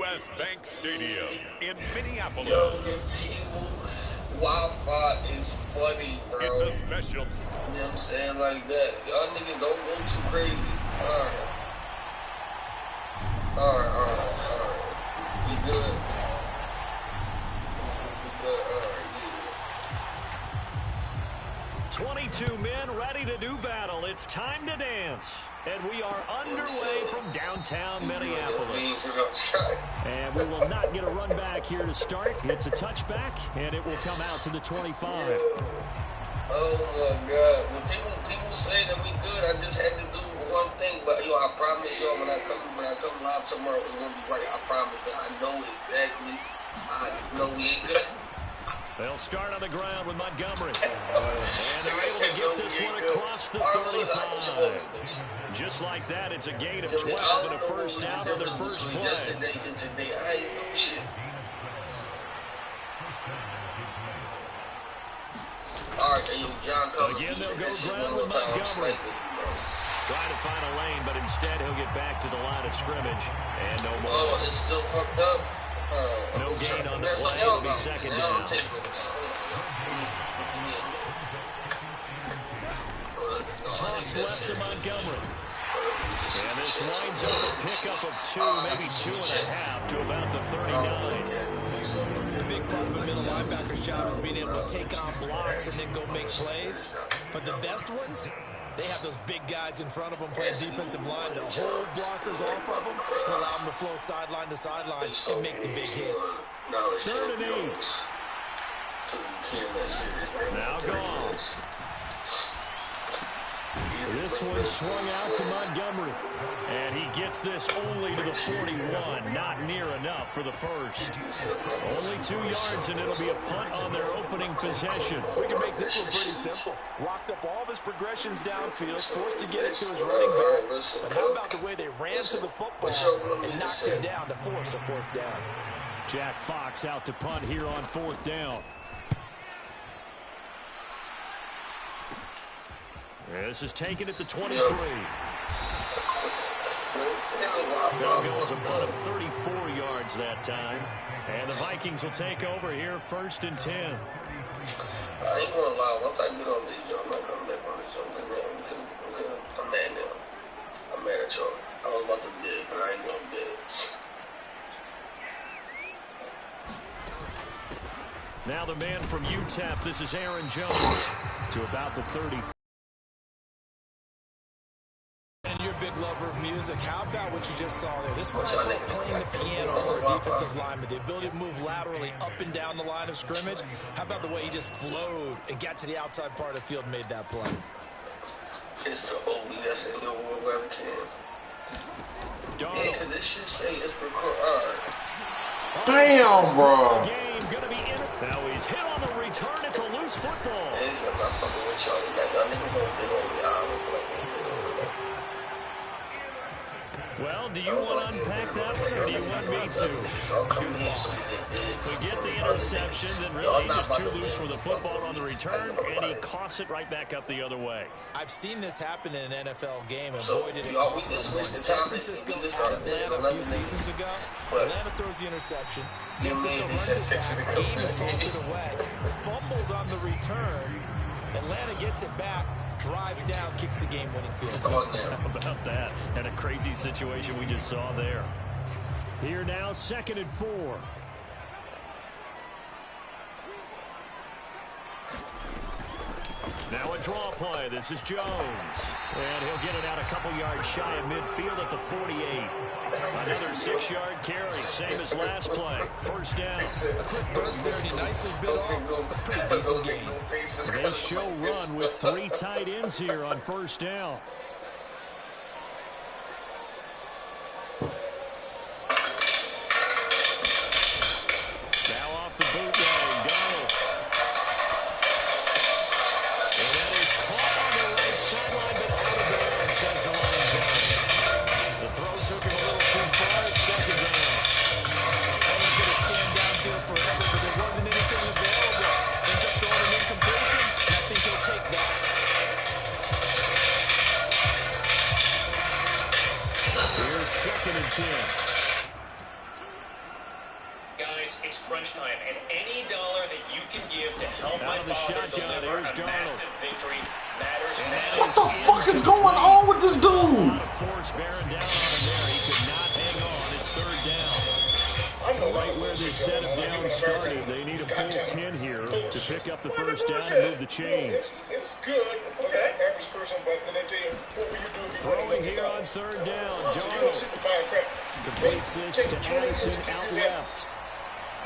U.S. Bank Stadium in Minneapolis. Yo, your Wi-Fi is funny, bro. It's a special. You know what I'm saying? Like that. Y'all niggas don't go too crazy. Alright. We good. We good. Alright, 22 men ready to do battle. It's time to dance. And we are underway from downtown Minneapolis. And we will not get a run back here to start. It's a touchback, and it will come out to the 25. Oh, my God. When people say that we good, I just had to do one thing. But, yo, I promise y'all, when I come live tomorrow, it's going to be right. I promise. But I know exactly. I know we ain't good. They'll start on the ground with Montgomery. And they're able to get this one across the 35. Just like that, it's a gain of 12 and a first down on their first play. Yesterday and today, I ain't no shit. All right, John Collins. Again, they'll go ground with Montgomery. Trying to find a lane, but instead he'll get back to the line of scrimmage. And no more. Oh, it's still fucked up. No gain on the play. It'll be second down. Toss left to Montgomery. And this winds up a pickup of 2, maybe 2.5 to about the 39. The big part of a middle linebacker's job is being able to take on blocks and then go make plays. But the best ones, they have those big guys in front of them playing defensive line to hold blockers off of them and allow them to flow sideline to sideline and make the big hits. 3rd and 8. Now gone. This one swung out to Montgomery. And he gets this only to the 41. Not near enough for the first. Only 2 yards, and it'll be a punt on their opening possession. We can make this one pretty simple. Locked up all of his progressions downfield, forced to get it to his running back. But how about the way they ran to the football and knocked him down to force a 4th down? Jack Fox out to punt here on 4th down. This is taken at the 23. There goes a punt of 34 yards that time. And the Vikings will take over here 1st and 10. I ain't gonna lie. Once I get on these, I'm not coming back on this. I'm mad now. I'm mad at y'all. I was about to bid, but I ain't gonna bid. Now the man from UTEP. This is Aaron Jones to about the 30. And you're a big lover of music. How about what you just saw there? This one is like playing the piano for a defensive lineman. The ability to move laterally up and down the line of scrimmage. How about the way he just flowed and got to the outside part of the field and made that play? It's the oldie that's in your webcam. Yeah, because this shit say it's recorded. Damn, bro. Now he's hit on the return. It's a loose football. It's not fucking with y'all. Y'all niggas don't get on the aisle. Well, do you want to unpack that one, or do you want me to? We get the interception, then really he's just too loose with the football on the return, and he coughs it right back up the other way. I've seen this happen in an NFL game, and boy, did it cost someone. San Francisco at Atlanta a few seasons ago. Atlanta throws the interception. San Francisco runs it back. Game is salted away. Fumbles on the return. Atlanta gets it back. Drives down, kicks the game-winning field goal. How about that? And a crazy situation we just saw there. Here now, 2nd and 4. Now a draw play. This is Jones. And he'll get it out a couple yards shy of midfield at the 48. Another 6-yard carry, same as last play. 1st down. A quick burst there, and he nicely bit off a pretty decent game. They show run with 3 tight ends here on 1st down. Now off the bootleg, Donald. And that is caught on the right sideline, but out of bounds, says the line judge. The throw took him a little too far. It's 2nd down. And he could have scanned downfield forever, but there wasn't anything available. Ends up throwing an incompletion, and I think he'll take that. Here's 2nd and 10. crunch time, and any dollar that you can give to help my father deliver a massive victory matters now. What the fuck is going on with this dude? A lot of force bearing down on him there. He could not hang on. It's third down. Right where this set of downs started, they need a full 10 here to pick up the first down and move the chains. It's good. Okay. Average person, but then they tell you, what will you do if you Throwing here on third down. Darnold completes this to Addison out left.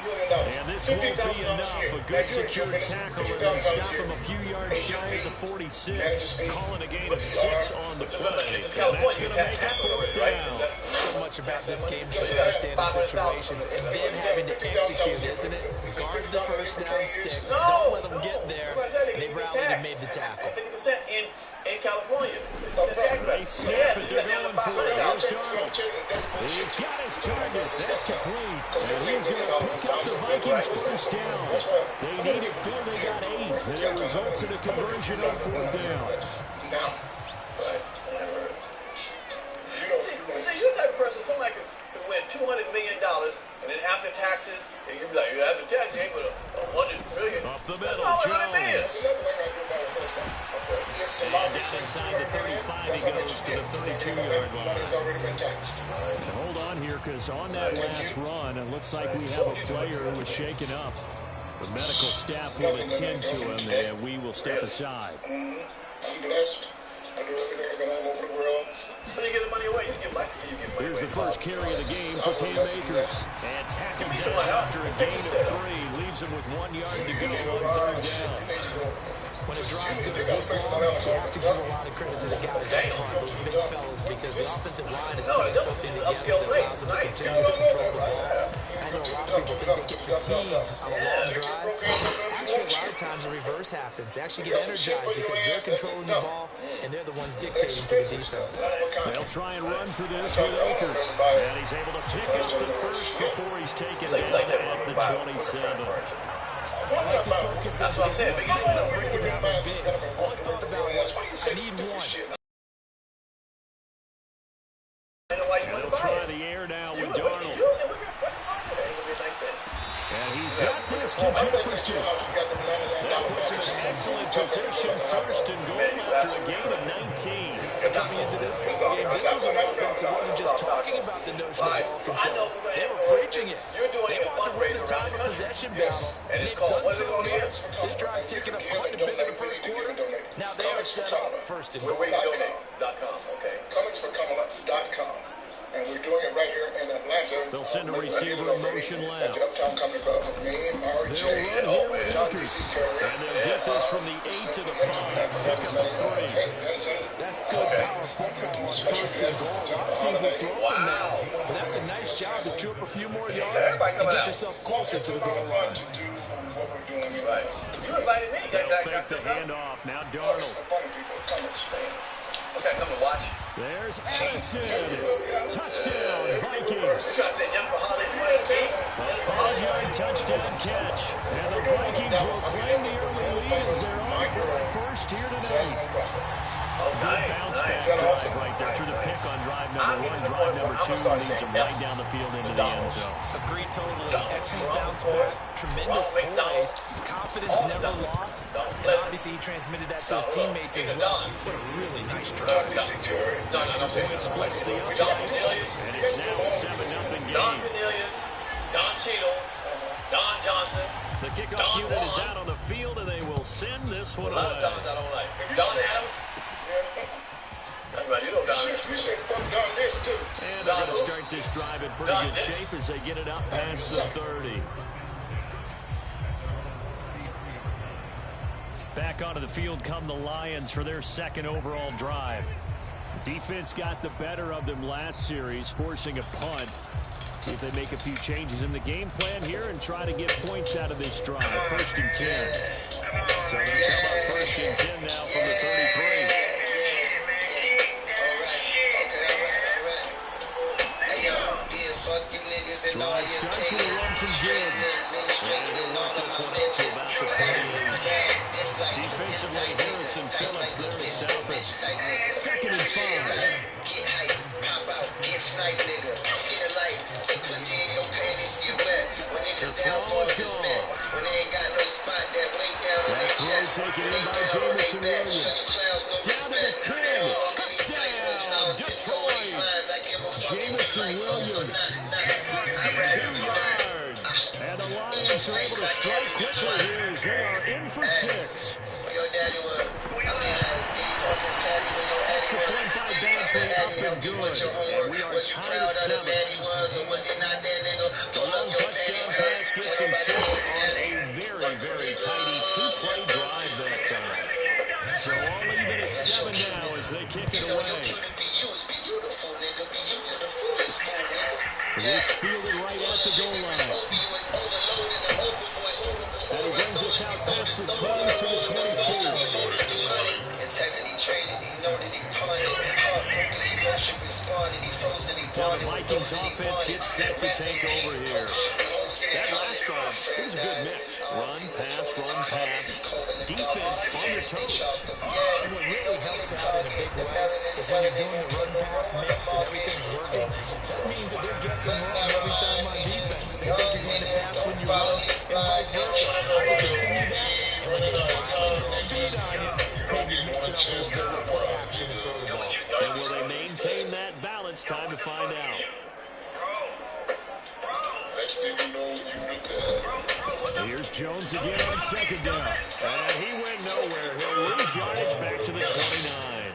And this won't be enough. A good secure tackle and then stop him a few yards shy at the 46. Calling a gain of 6 on the play. And that's going to make it fourth down. So much about this game is just understanding situations and then having to execute, isn't it? Guard the first down sticks. Don't let them get there. And they rallied and made the tackle. 50% in California. They snap it. They're going for it. Here's Darnold. He's got his target. That's complete. And he's going to pick up the Vikings first down. They needed 4. They got 8. And it results in a conversion on fourth down. See, you're the type of person, somebody could win $200 million, and then after taxes, and you'd be like, after taxes, you ain't with $100 million. Up the middle, Jones. And down inside the 35, he goes to the 32-yard line. And hold on here, because on that last run, it looks like we have a player who was shaken up. The medical staff will attend to him, and we will step aside. I'm blessed. I do everything I can all over the world. So you get the money away. You get money. Here's the first carry of the game for Cam Akers. And tackle down after a gain of 3. Leaves him with 1 yard to go on third down. When a drive goes this long, you have to give a lot of credit to the guys up front, those big fellas, because the offensive line is putting something together that allows them to continue to control the ball. I know a lot of people think they get fatigued on a long drive. Actually, a lot of times the reverse happens. They actually get energized because they're controlling the ball, and they're the ones dictating to the defense. They'll try and run for this with Akers. And he's able to pick up the first before he's taken down at the 27. I like this focus on because he's not breaking down a big. All I thought about was, I need one. They'll try the air now with Darnold. And he's got this to Jefferson. That puts him in excellent position. First and goal after a gain of 19. Coming into this ball game, this was an offense that wasn't just talking about the notion of ball control. They were preaching it. They wanted to win the time of possession battle. And it's done so here. This drive's taken up quite a bit in the first quarter. Now they are set up first and goal. Comicsforkamala.com. And we're doing it right here in Atlanta. They'll send a receiver in motion left. Uptown Comedy Club. Me, Akers. And they'll get this from the 8 to the 5. Pick up a 3. That's good power football. First and goal. A lot of teams will throw from now. But that's a nice job to chew up a few more yards and get yourself closer to the goal line. You invited me. They'll fake the handoff. Now Darnold. Okay, come to watch. There's Addison. Touchdown, Vikings. A 5-yard touchdown catch. And the Vikings will claim the early lead as they're on board first here tonight. Good bounce back drive right there through the pick on drive number 1. Drive number 2 leads them right down the field into the end zone. Agree totally. Excellent bounce back. Tremendous plays. Confidence never lost. And obviously he transmitted that to his teammates as well. What a really nice drive. The point splits the uprights. And it's now a 7-0 Don game. Cornelius, Don Cheadle, Don Johnson. The kickoff unit is out on the field, and they will send this one away. Don Adams. You know Don Adams. You should fuck Don this too. And they're going to start this drive in pretty good shape as they get it up past the 30. Back onto the field come the Lions for their second overall drive. Defense got the better of them last series, forcing a punt. See if they make a few changes in the game plan here and try to get points out of this drive. First and 10. So they come up first and 10 now from the 33. Drive starts with a run from Gibbs. And they'll work this one up to about the 38. Defensively, Harrison Phillips there to stop it. Second and 5. Get hype, pop out, get snipe, nigga. Get a light, put pussy in your panties, get wet. When niggas down for taken in by Jamison Williams. Down to the 10. Touchdown, Detroit. Jamison Williams, 62 yards. And the Lions are able to strike quickly here as they are in for 6. Extra point by Badgley up and good. And we are tied at 7. The long touchdown pass gets him 6 on a very, very tidy 2-play drive that time. So all even at 7 now as they kick it away. It is fielded right at the goal line. And he brings us out past the 20 to the 24. Integrity traded, he noted, he punted, heartbroken, emotion responded, he froze and he bonded. The Vikings offense gets set to take over here. That last drive, it was a good mix. Run, pass. Defense on your toes. And what really helps out in a big way is when you're doing the run-pass mix and everything's working. That means that they're guessing wrong every time on defense. They think you're going to pass when you run, and vice versa. They continue that, and when they finally get a beat on you, maybe mix it up a little bit with play action and throw the ball. And will they maintain that balance? Time to find out. Here's Jones again on 2nd down. And he went nowhere. He'll lose yardage back to the 29.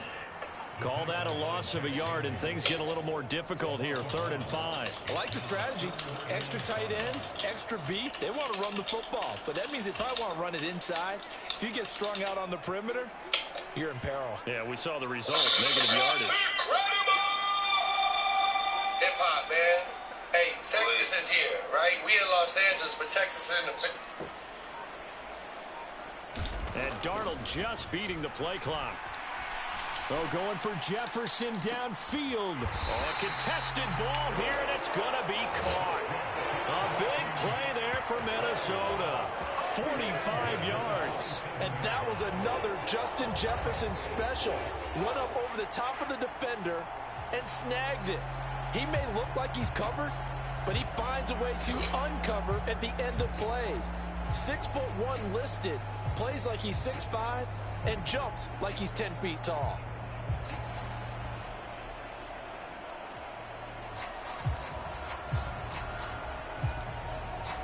Call that a loss of a yard, and things get a little more difficult here. 3rd and 5. I like the strategy. Extra tight ends, extra beef. They want to run the football, but that means they probably want to run it inside. If you get strung out on the perimeter, you're in peril. Yeah, we saw the result. Negative yardage. Hip-hop, man. Hey, Texas is here, right? We in Los Angeles, but Texas in the... And Darnold just beating the play clock. Oh, going for Jefferson downfield. Oh, a contested ball here, and it's going to be caught. A big play there for Minnesota. 45 yards. And that was another Justin Jefferson special. Run up over the top of the defender and snagged it. He may look like he's covered, but he finds a way to uncover at the end of plays. 6'1" listed, plays like he's 6'5", and jumps like he's 10 feet tall.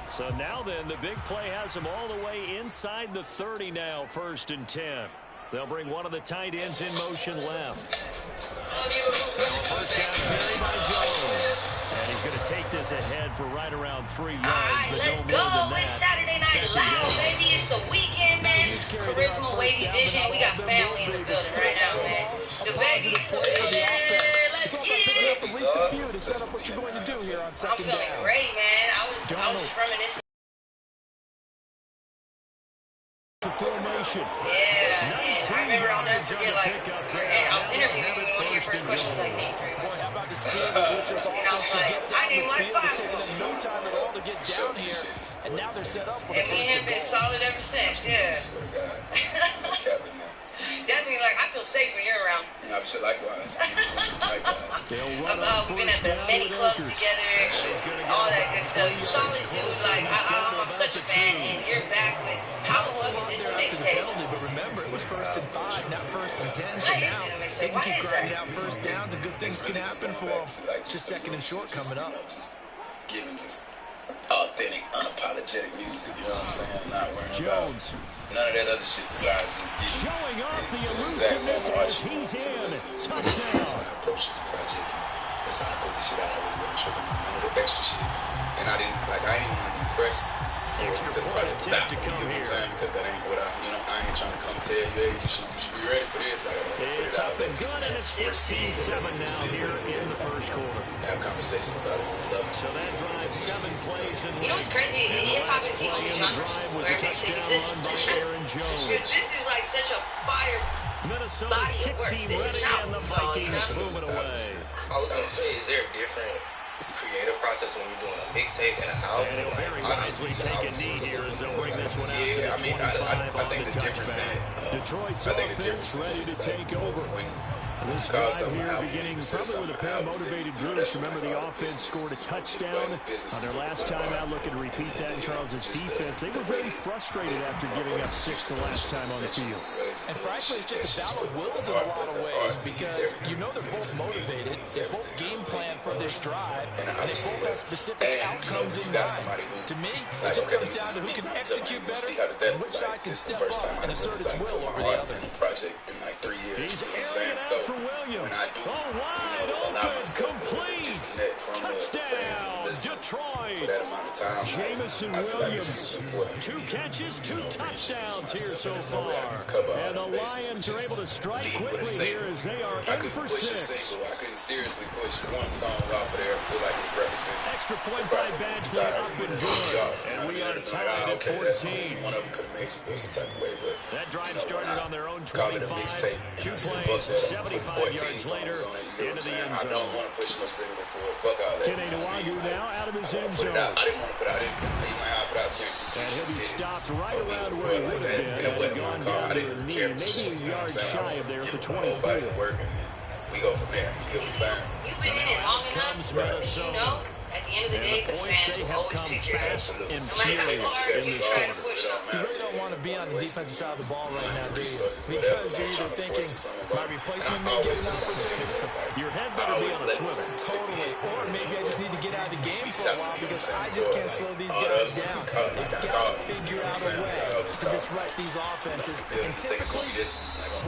So now then, the big play has him all the way inside the 30 now, 1st and 10. They'll bring one of the tight ends in motion left. First down carry by Jones. And he's going to take this ahead for right around 3 yards. All right, but let's no more go. than It's that. Saturday Night Loud, baby. It's the weekend, man. Charisma, Wavy Vision. We got family in the building right now, man. The baby. Let's get it. At least a few to set up what you're going to do here on 2nd down. I'm feeling great, man. I was reminiscing. Formation. Yeah, and I remember I'll never forget, like, I was interviewing you, one of your first questions was like, name 3 moves. How about the speed with which this offense should get down the field? It's taken them no time at all to get down here, and now they're set up for the and me and him been solid ever since, yeah. Definitely, like, I feel safe when you're around. Obviously, likewise. We've been at the many clubs together, all that good stuff. You solid dude, like, I'm such a fan, and you're back with, how the fuck is this a mixtape? But remember, it was 1st and 5, not 1st and 10, so now they can keep grinding out 1st downs, and good things can happen for them. Just 2nd and short coming up. Giving just authentic, unapologetic music, you know what I'm saying? Not worrying about none of that other shit besides just getting showing off the elusiveness as he's in. Touchdown. That's how I approach this project. That's how I put this shit out. I really wasn't tripping on none of the extra shit. And I ain't even want to impress Extra to the project point attempt to come here. Because that ain't what I ain't trying to come tell you, hey, you should be ready for this. I gotta put it out there. Good, and it's 14-7 now here in the 1st quarter. Have conversations about it. So that drives 7 plays in. You know what's crazy? Hip-hop is equal to genre was a touchdown run by Aaron Jones. This is like such a fire Minnesota's kick team ready, and the Vikings moving away. I was going to say, is there a different creative process when you're doing a mixtape and an album? And he'll very wisely take a knee here as they'll bring this one out to the 25 I think the difference in it. Detroit's offense ready to take over. This drive here beginning probably with a pair of motivated groups. Remember, the offense scored a touchdown on their last time out. Looking to repeat that in Charles's defense. They were very frustrated after giving up 6 the last time on the field. And frankly, it's just a battle of wills in a lot of ways because you know they're both motivated. They both game plan for this drive, and they both have specific outcomes in mind. To me, it just comes down to who can execute better and which side can step up and assert its will over the other. Project in like 3 years. He's You know what I'm saying? So for Williams. when I do, Wide allow open, myself to complete. disconnect from Touchdown, the fans and for Detroit. that amount of time, Jamison I feel like it's Williams, super important. 2 catches, 2 touchdowns here so There's no way I far. can cover all And the the bases, Lions are able to strike lead with a quickly single. here as they are I in couldn't for push a 6. single. I couldn't seriously push one song off of there and feel like it represented. Extra point by Badgley up and good. And we are tied at 14. One of them could have made you feel some type of way, but That drive started on their own call it a 25. mixtape. 2 I said, plays, fuck that. 75 14 yards later, songs on it, you get what I'm into the saying? end I zone. don't want to push no single forward. Fuck all that. Kenny Nwagu now out of his end Put it zone. out. I didn't want to put out anything. You might have put out Kendrick. And he'll be stopped right around where he would have been That had wasn't he my gone call. down I to a didn't knee, care. maybe a yard shy of there at the 24. Working, we go from there. You get what I'm saying? You've been in it long enough Comes that Minnesota. you know, at the end of the day, And the the points, fans they will have always come pick your head. fast and No matter how furious hard in you this try to quarter. push something. You really don't want to be on the defensive side of the ball right now, do you? Because you're either thinking, my replacement may get an opportunity. Your head better be on a swivel. Totally. Or maybe I just need to get out of the game for a while because I just can't slow these guys down. They've got to figure out a way to disrupt these offenses. And typically,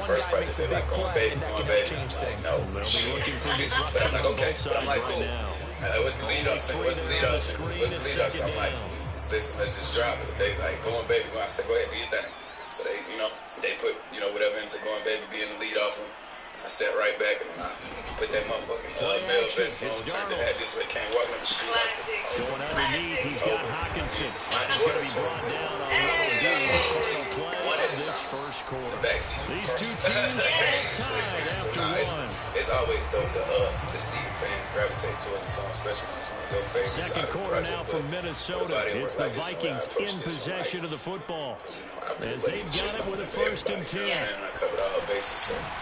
one guy makes a big play, and that can change things. They'll be looking for disruption But I'm like, on okay. both But I'm sides like, right cool. now. What's the lead up? What's the lead up? What's the lead up? So I'm like, listen, let's just drop it. They like going baby. I said, go ahead, do your thing. So they, they put, whatever into going baby being the lead off. I sat right back and I put that motherfucking bell vest on, turned it at this way, came walking up the street. Going underneath, he's got Hawkinson. He's going to be brought down on final play of this first quarter. These two teams all tied after one. It's always the seated fans gravitate towards the song, especially when it's one of your favorites. Second quarter now for Minnesota. It's the Vikings in possession of the football. As they've got it with a 1st and 10.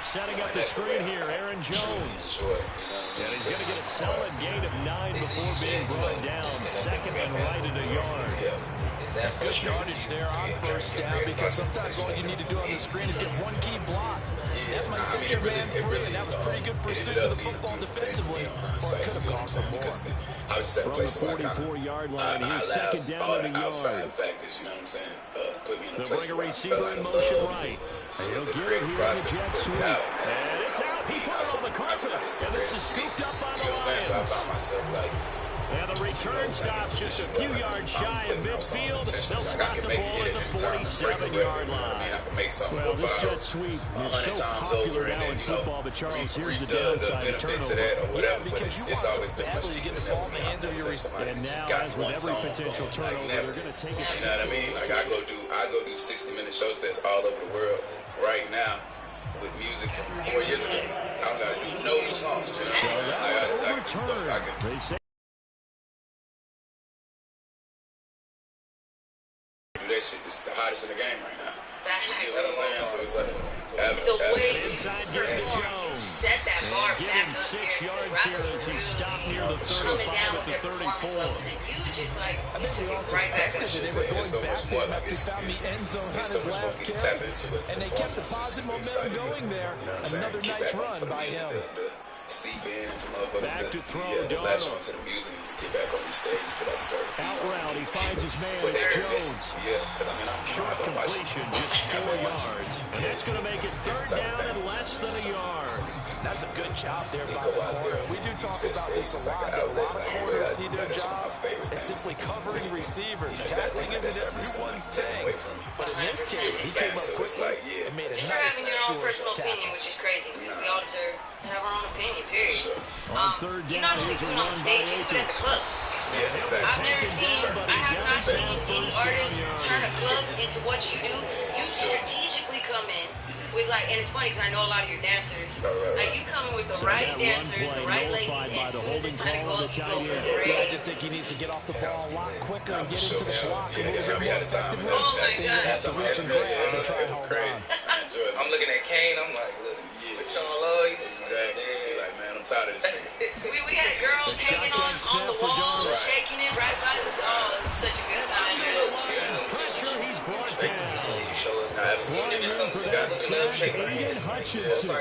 Setting up the screen here, Aaron Jones. And he's going to get a solid gain of 9 before being brought down. Second and right at a yard. Good yardage there on 1st down because sometimes all you need to do on the screen is get one key block. That might set your man free, and that was pretty good pursuit of the football defensively, or it could have gone for more. From the 44-yard line, here's second down at a yard. They'll bring a receiver in motion right. He'll get it here on the jet sweep. And it's out. He put it on the carpet. And this is scooped up by the Lions. And the return stops just a few yards shy of midfield. They'll spot the ball at the 47-yard line. Well, this jet sweep is so popular now in football, but Charles, here's the downside of turnover. Yeah, because you want so badly to get the ball in the hands of your receiver. And now, as with every potential turnover, they're going to take it. You know what I mean? Like I go do 60-minute show sets all over the world right now with music from 4 years ago. I don't got to do no new songs. You know what I'm saying? I can that shit. This is the hottest in the game right now. You know what I'm saying? So it's like the way inside Gary Jones. Set that bar Give him 6 yards here as he stopped near the 35 at the 34. You just like I think we all suspected that they were going back there after he found the end zone on his last carry, and they kept the positive momentum going there. Another nice run by him. Back to throw, Donald. Out route, he finds his man, it's Jones. Short completion, just 4 yards. And that's going to make it 3rd down and less than a yard. That's a good job there by the corner. We do talk about this a lot. That a lot of corners see their job as simply covering receivers. Tackling isn't everyone's thing. But in this case, he came up quickly and made a nice, having your own short personal tackle. opinion, which is crazy. We all deserve to have our own opinion, period. On 3rd You down, not only here's do a it on run by stage, you do it at the Akers. clubs. I've never seen, I have not seen any artist turn a club into what you do. You strategically come in with and it's funny because I know a lot of your dancers. Like you come in with the right dancers, the right ladies, and as soon as it's time to go up, you go for the I raid. just think he needs to get off the ball a lot quicker and get into the block a little bit more effectively. Oh my Then you God. have to reach and grab and try and hold on. I'm looking at Kane. I'm like, look, what y'all love? Exactly. He like, man, I'm tired of this nigga. we had girls hanging on the wall, shaking it right by the wall. It was such a good time. Lions pressure, he's brought down. Absolutely. Aiden Hutchinson.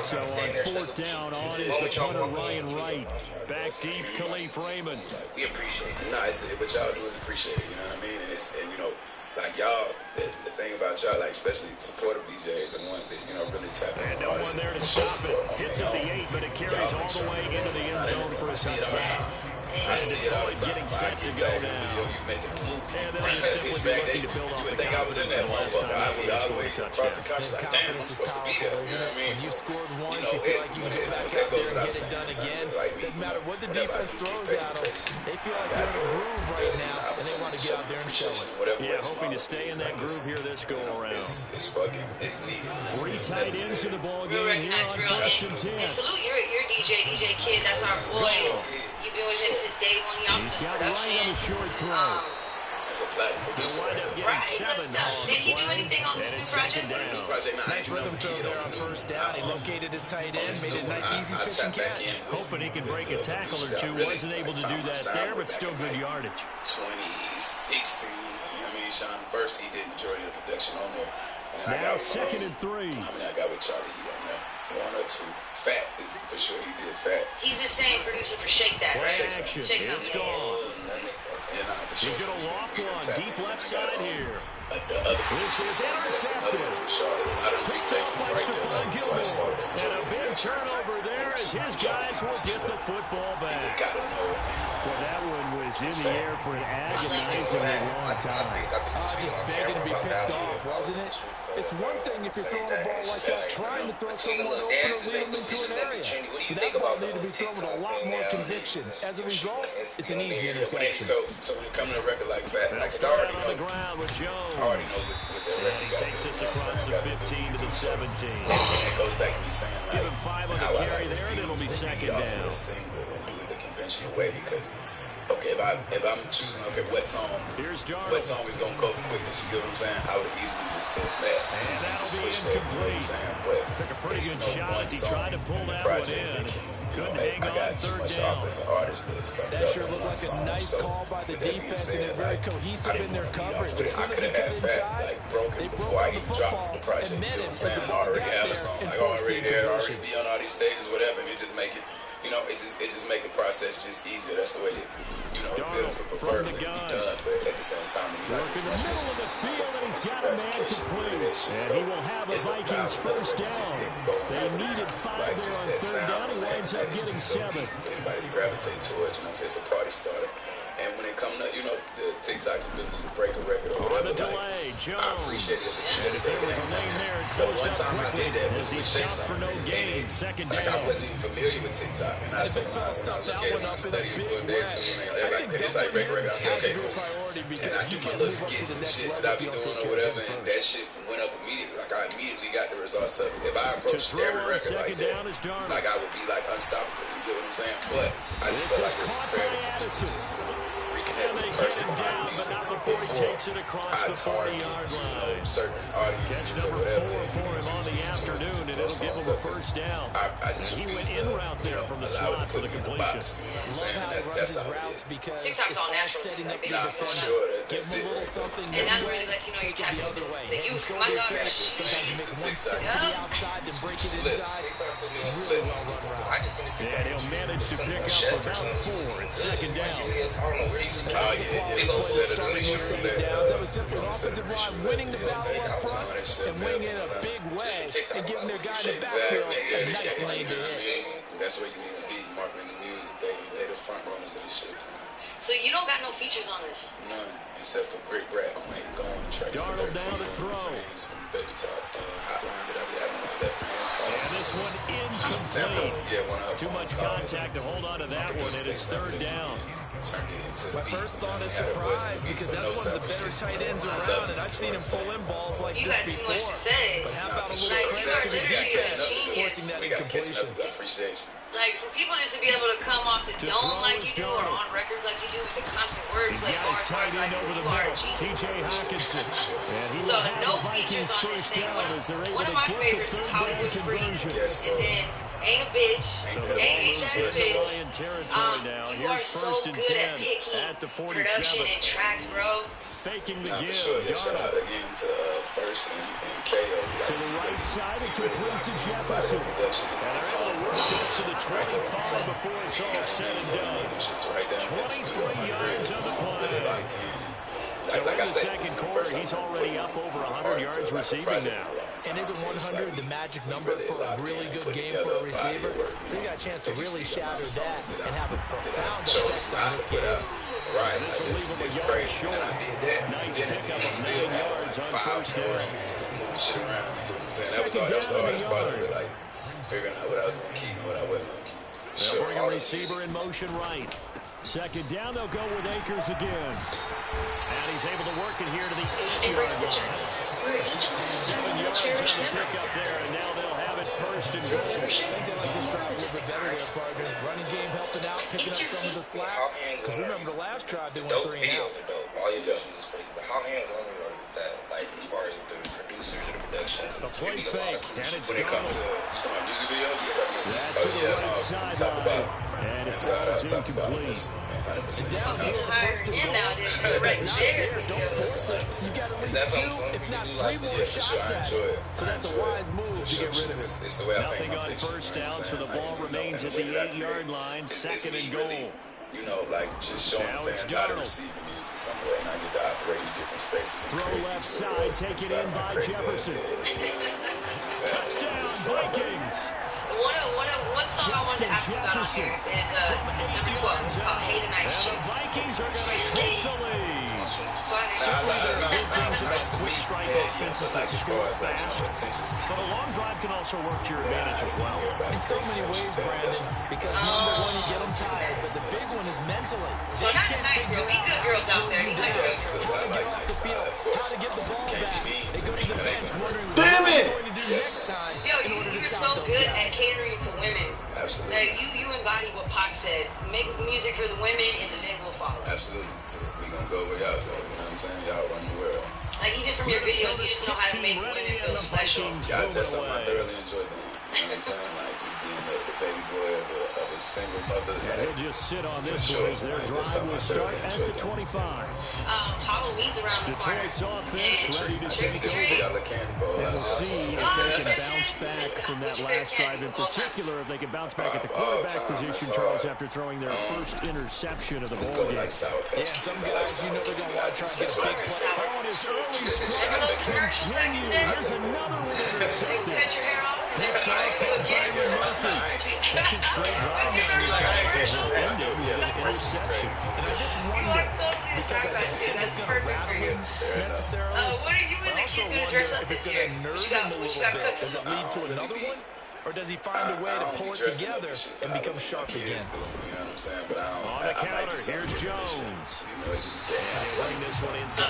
So on fourth down, on is the punter Ryan Wright. Back deep, Khalif Raymond. We appreciate it. Nah, but y'all do is appreciate it. You know what I mean? And you know, like y'all, the thing about y'all, like especially supportive DJs and ones that really tap in. And no one there to stop it. Hits at the 8, but it carries all the way into the end zone for a touchback. I see it all the time. Getting set to go now. You making a move. And then he's simply looking to build off you the would think I was in that motherfucker. I'd be all the way across the country. Like, damn, I'm supposed to be there. You know what I mean? When you scored once, you feel like you can go back out there and get it done again. Doesn't matter what the defense throws at them. They feel like they're in a groove right now, and they want to get out there and show it. Yeah, hoping to stay in that groove here this go-around. It's needed. 3 tight ends in the ball game Real here recognized, on real. first and 10. And salute your DJ Kid. That's our boy. You've been with him since day one. He's got right on the short throw. That's a platinum producer. Did he do anything on this new project? Nice rhythm throw there on first down. He located his tight end, made it a nice, easy pitch and catch. Hoping he can break a tackle or two. Wasn't able to do that there, but still good yardage. 2016. You know what I mean? Sean, first he did majority of the production on there. And now second and 3. I mean, I got with Charlie Heat on there. 1 or 2. Fat is for sure he did Fat. He's the same producer for Shake That, right? Action. It's gone. He's going to loft one deep left side here. This is intercepted. Picked up by Stephon Gilmore. And a big turnover there as his guys will get the football back. Well, that one was in the air for an agonizingly long time. Just begging to be picked off, wasn't it? It's one thing if you're throwing a ball like that, trying to throw someone open or lead them into an area. That ball needed to be thrown with a lot more conviction. As a result, it's an easy interception. So when it comes to a record like that, I already know. On the ground with Jones. With their record. He takes us across the 15 to the 17. And it goes back to me saying, like, give him 5 on the carry there, and it'll be second down. The conventional way because. Okay, if I'm choosing, what song is gonna go quickest? You get what I'm saying? I would easily just say that and that'll be push that, you know what I'm saying? But took a pretty good shot as he tried to pull that one in. Couldn't hang on third down. As an artist that sure looked like a nice call by the defense, and they're very cohesive in their coverage. As soon as he cut inside, they broke on the football and met him as the ball got there and forced the incompletion. Already be on all these stages, whatever, and it just make it. It just make the process just easier. That's the way it, preferably be done. But at the same time, work in the middle of the field, and he's got a man complete. And he will have a Vikings first down. They needed 5 there on third down. He winds up getting 7. Anybody gravitate towards, it's a party starter. And when it comes to, the TikTok's ability to break a record or whatever, the delay, Jones. I appreciate it. And if there was a lane there, it closed up quickly as he stopped for no gain. Second down. I wasn't even familiar with TikTok. And I said, stuffed that one up in a big way. I think it's like break a record. I said, okay, cool. Priority because and I do my little skits and shit that I be doing or whatever, and that shit went up immediately. Like, I immediately got the results of it. If I approached every record like that, like, I would be, like, unstoppable. You get what I'm saying? But I just felt like it was fair to just reconnect with the person down, but not before he takes it across the 40-yard line. Certain audiences Catch or number whatever. 4 for him on the afternoon, and it'll give him a first down. He went in route there from the slot for the completion. Love how he runs his routes because TikTok's all natural. setting up your defender. Give him a little something, and that really lets you know you're tapping the other way. the youth. My daughter. Sometimes you make one step to the outside, then break it inside. Really well run route. And he'll manage to pick up about 4. It's second down. That was simply an offensive line winning the battle up front and winning in a big way and giving their guy in the backfield a nice lane to hit. That's where you need to be, marketing the music. They the front runners of this shit. So you don't got no features on this? None, except for Brick Brat on like going track. Darnold down to throw. Baby talk, hotline that I be having my left hands called. And this one incomplete. Too much contact to hold on to that one, and it's third down. My first thought is surprise because that's one of the better tight ends around, and I've seen him pull in balls like this before. But how about a little credit to the defense forcing that incompletion? Like, for people just to be able to come off the dome like you do or on records like you do with the constant wordplay, bars tight end over the middle, T.J. Hawkinson. So no features on this thing. One of my favorites is Hollywood Free, and then Ain't a bitch. So the ball moves into Lion territory now. You are so good at picking at the 47. production and tracks, bro. Faking the give. Sure, Darnold again to first and KO. To the right side and complete to Jefferson. And they're able to work this to the 25 before it's all said and done. 23 yards on the play. So in the second quarter, he's already up over 100 yards receiving now. And isn't 100 the magic number for a really good game for a receiver? So you got a chance to really shatter that and have a profound effect on this game. Right. This will leave him a yard short. Nice pickup of 9 yards on first down. Second down on the yard. Like figuring out what I was going to keep and what I wasn't going to keep. They'll bring a receiver in motion right. Second down, they'll go with Akers again. And he's able to work it here to the 8-yard line. 7 yards on the pickup there, and now they'll have it first and goal. I think they like this drive a little bit better there, partner. Running game helping out, picking up some of the slack. Because remember, the last drive, they went 3 and out. All you do is crazy. But how hands-on are with that? Like, as far as the producers and the production. A play fake, and it's when it comes to, you talking about music videos? That's to the right sideline. And it falls incomplete. Down here, nowadays. Right there. Don't force it. You got at least 2, if not 3 more shots at it. So that's a wise move to get rid of it. It's the way I Nothing on first down, so the ball remains at the 8-yard line. Second and goal. You know, like just showing fans how to receive music somewhere, and I get to operate in different spaces. Throw left side, taken in by Jefferson. Touchdown, Vikings. One song I wanted to ask you about on here is number 12. It's called Hate a Nice Chick. The Vikings are going to take the lead. So I Quick strike offenses that score fast. But a long drive can also work to your advantage as well. In so many ways, Brandon, because number one, you get them tired, but the big one is mentally. So not nice girl, be good girls out there. Be good girls. How to get off the field, how to get the ball back. They go to the bench wondering what Damn it! they're going to do next time in order to You're stop so those good guys. at catering to women. Absolutely. Like you embody what Pac said. Make music for the women, and the men will follow. Absolutely. We gonna go where y'all go. You know what I'm saying? Y'all run the world. Like even from your videos, you just know how to make women feel special. Yeah, that's something I thoroughly enjoy doing. You know what I'm saying? Like just being the baby boy of a single mother. And he'll just sit on this one as their drive will start at the 25. Halloween's around the corner. Detroit's offense ready to take over. And we'll see if they can bounce back from that last drive. In particular, if they can bounce back at the quarterback position, Charles, after throwing their first interception of the ball game. Yeah, some guys, you know they're going to want to try to get a big play. Oh, and his early strides continue. Here's another one intercepted. Cut your hair off. Picked off by Byron Murphy. Second straight drive now. The Giants have ended with an interception. And I just wonder, because I don't think it's going to rattle him necessarily. What are you and the kids going to dress up if it's this going year? to nerve him a little bit, does it lead to another one? Or does he find a way to pull it together and become sharp again? On the counter, here's Jones. And he'll bring this one inside.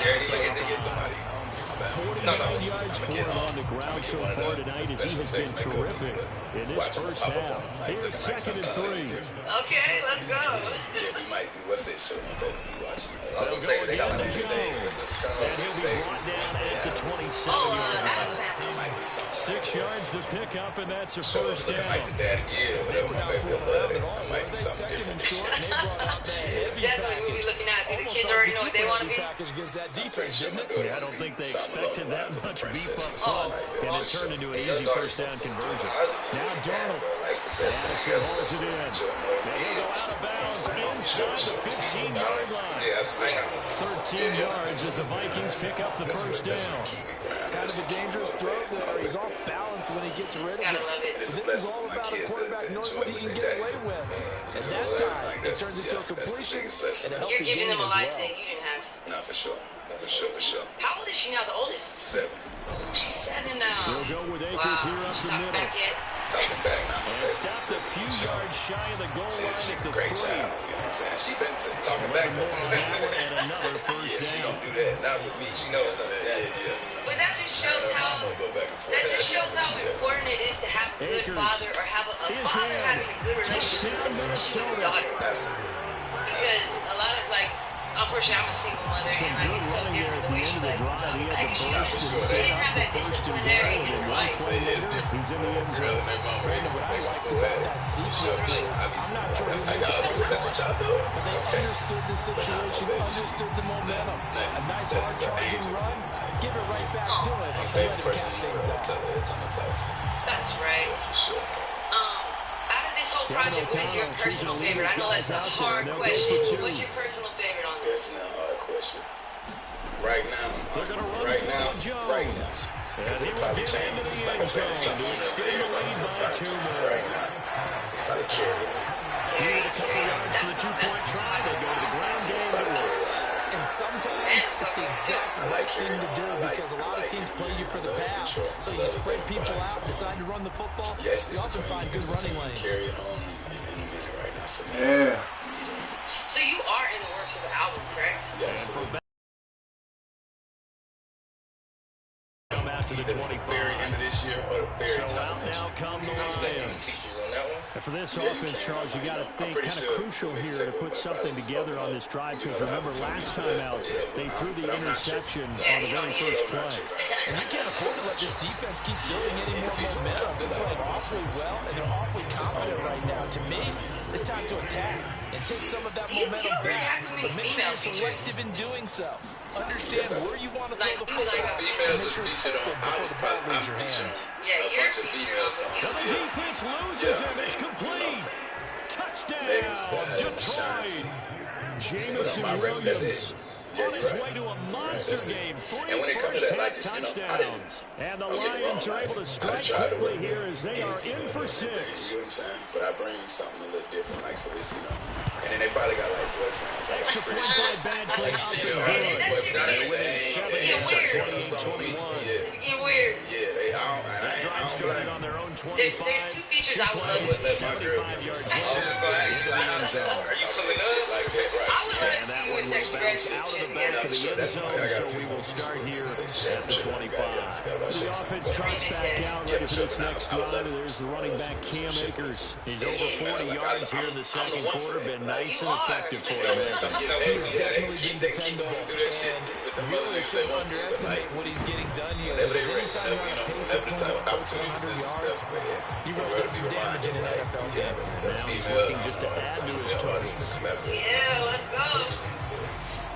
49 yards for him on the ground so far tonight as he has been terrific in this first half. Here's second and 3. Okay, let's go. Yeah, we might do. What's that show that we watching? They'll go again to Jones. And he'll be brought down at the 27-yard line. 6 yards the pickup, and that's a first down. They were not fooling around at all. They second and short, and they brought out that heavy Definitely we'll be package. looking at. Do the Almost kids like already the know what they want to super be? heavy package against that defense, didn't it? Yeah, I don't think they expected that much beef up front, and it turned into an easy first down conversion. Now Darnold. Madison holds it in. And he'll go out of bounds inside the 15-yard line. 13 yards as the Vikings pick up the first down. Kind of a dangerous throw there. He's off balance when he gets rid of it. Gotta love it. This is all about a quarterback knowing what he can get away with. And that time, it turns into a completion and a healthy You're giving game them a as life well. that you didn't have. Nah, for sure. How old is she now, the oldest? 7. She's 7 now. We'll go with Akers here up the middle. Back yet? Talking back now. And stopped a few yards shy of the goal line She's at the a great 3. child. You know what I'm saying? She been talking back. And another first She down. don't do that. Not with me. She knows that. Yeah. But that just shows how important it is to have a good Akers father or have a father having a good relationship with his daughter. Absolutely. Because a lot of unfortunately, I'm a single mother, and like it's so different the way she like she didn't have that disciplinary like. It's different. He's in the end zone. Brandon, what I liked about that sequence is I'm not sure who made the play that's what y'all do. But they understood the situation, understood the momentum. A nice hard charging run, give it right back to it, and let it cap things out. That's right. Out of this whole project, what is your personal favorite? I know that's a hard question. What's your personal favorite on this? Definitely a hard question. Right now. Because it probably changed. It's like I'm saying, something on there. Everybody's probably changing right now. It's probably carry. A couple yards for the two-point try. They go to the ground game. It works. And sometimes it's the exact right thing to do because a lot of teams play you for the pass. So you spread people out, decide to run the football. You often find good running lanes. Carry it home in a minute right now for me. Yeah. So you are in the works of an album, correct? Yeah, absolutely. To the 25. Very end of this year or the very out now come the Lions. And for this offense, Charles, you got to think kind of crucial here to put something together on this drive because remember last time out they threw the interception on the very first play. And you can't afford to let this defense keep building any more momentum. They're playing awfully well and they're awfully confident right now. To me, it's time to attack and take some of that momentum back. But make sure you're selective in doing so. Understand where you want to throw the football. Females was featured on. I'm featured. Yeah, you're females. The defense loses him. It's complete. Touchdown, Detroit. Jamison Williams on his way to a monster game. 3 first-half touchdowns. And the Lions are able to strike quickly here as they are in for 6. You know what I'm saying? But I bring something a little different, like so this, And then they probably got like boyfriends. Extra point by Badgley up and good. They're winning 7-20-21. Getting weird. Yeah, that drive started on their own 25. There's 2 features I would love to see. 75 yards. Are you pulling up like that, right? I would love to see you in sex Out of the back of the end zone, so we will start here at the 25. The offense trots back out, ready for this next drive. There's the running back, Cam Akers. He's over 40 yards here in the second quarter. Been nice and effective for him. He's definitely been dependable, and really should underestimate what he's getting done here. Because anytime you're on a pace that's going up close to 100 yards, you're going to get some damage in an NFL game. Now he's looking just to add to his totals. Yeah, let's go.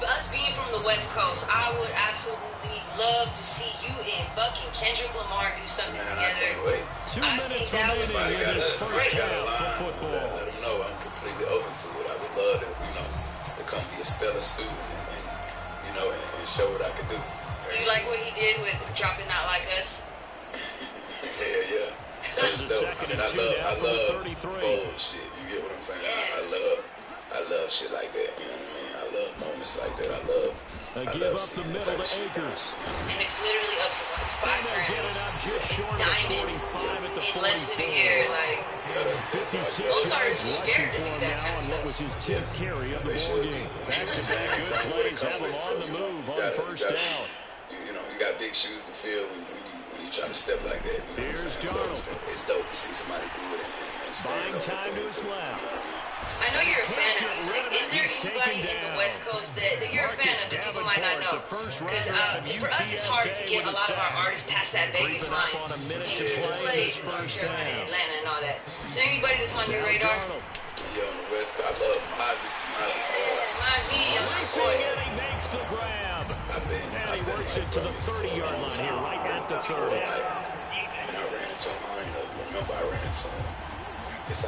Us being from the West Coast, I would absolutely love to see you and Buck and Kendrick Lamar do something together. 2 minutes remaining in this first half of football. Let them know I'm completely open to it. I would love to come be a stellar student and show what I can do. Do you like what he did with dropping Not Like Us? Yeah. That was dope. I love bold shit. You get what I'm saying? Yes. I love shit like that. You know what I mean? I love moments like that. I love give up the middle to Akers. And it's literally up for like 5 grand. Get it up just short of 45 at the 44. In less than a year, like 56 those are yards rushing for him now on what was his 10th carry of the ball game. Back-to-back good plays have him on the move on first down. You got big shoes to fill when you try to step like that. Here's Darnold. It's dope to see somebody do it and stand up. Time to his left. I know you're a fan of music. Is there anybody in the West Coast that you're a fan of that people might not know? Because for us, it's hard to get a lot of our artists past that Vegas line. He played in Atlanta and all that. Is there anybody that's on your radar? Yeah, on the West Coast, I love Mozzie. Mozzie, yes, boy. He makes the grab. And he works it to the 30-yard line here, right at the 30. And I ran into him. I ran into him.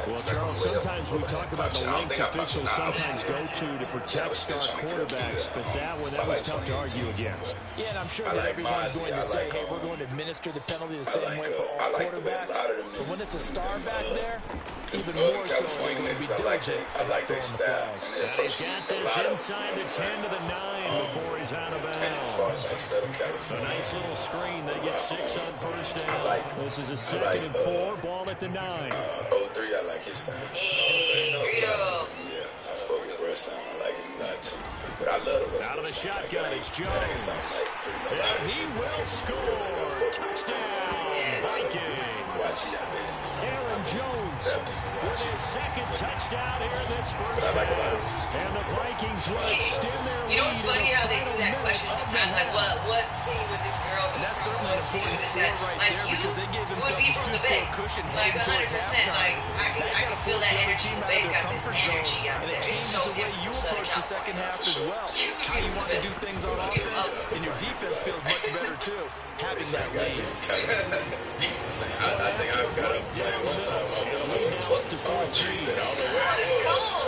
Well, Charles, sometimes we talk about the lengths officials sometimes go to protect star quarterbacks, but that was tough to argue against. Yeah, and I'm sure that everyone's going to say, hey, we're going to administer the penalty the same way for all quarterbacks. But when it's a star back there, even more so, they're going to be diligent. I like their style. He's got this inside the 10 to the 9 before he's out of bounds. A nice little screen. They get 6 on first down. This is a 2nd and 4, ball at the 9. 03, I like his sound. Hey, Rito. Yeah, I fuck with Russ sound. I like him a lot too. But I love the West Out of the shotgun, it's Jones. And he will score. Touchdown, Vikings. Aaron Jones with his 2nd touchdown here in this first half. And the Vikings will extend their lead. You know what's funny how they do that question sometimes, like, what city would this girl be? And that's certainly an important score right like, there because they gave themselves be a from the 2-score cushion like, heading towards 100%. halftime. Like, I can feel that energy. The Bay's got this energy out and there. it changes the way you approach the second half as well. How you want to do things on offense, and your defense feels much better too, having that lead. I think I've got to play one time. Up to 4 trees. I don't know where I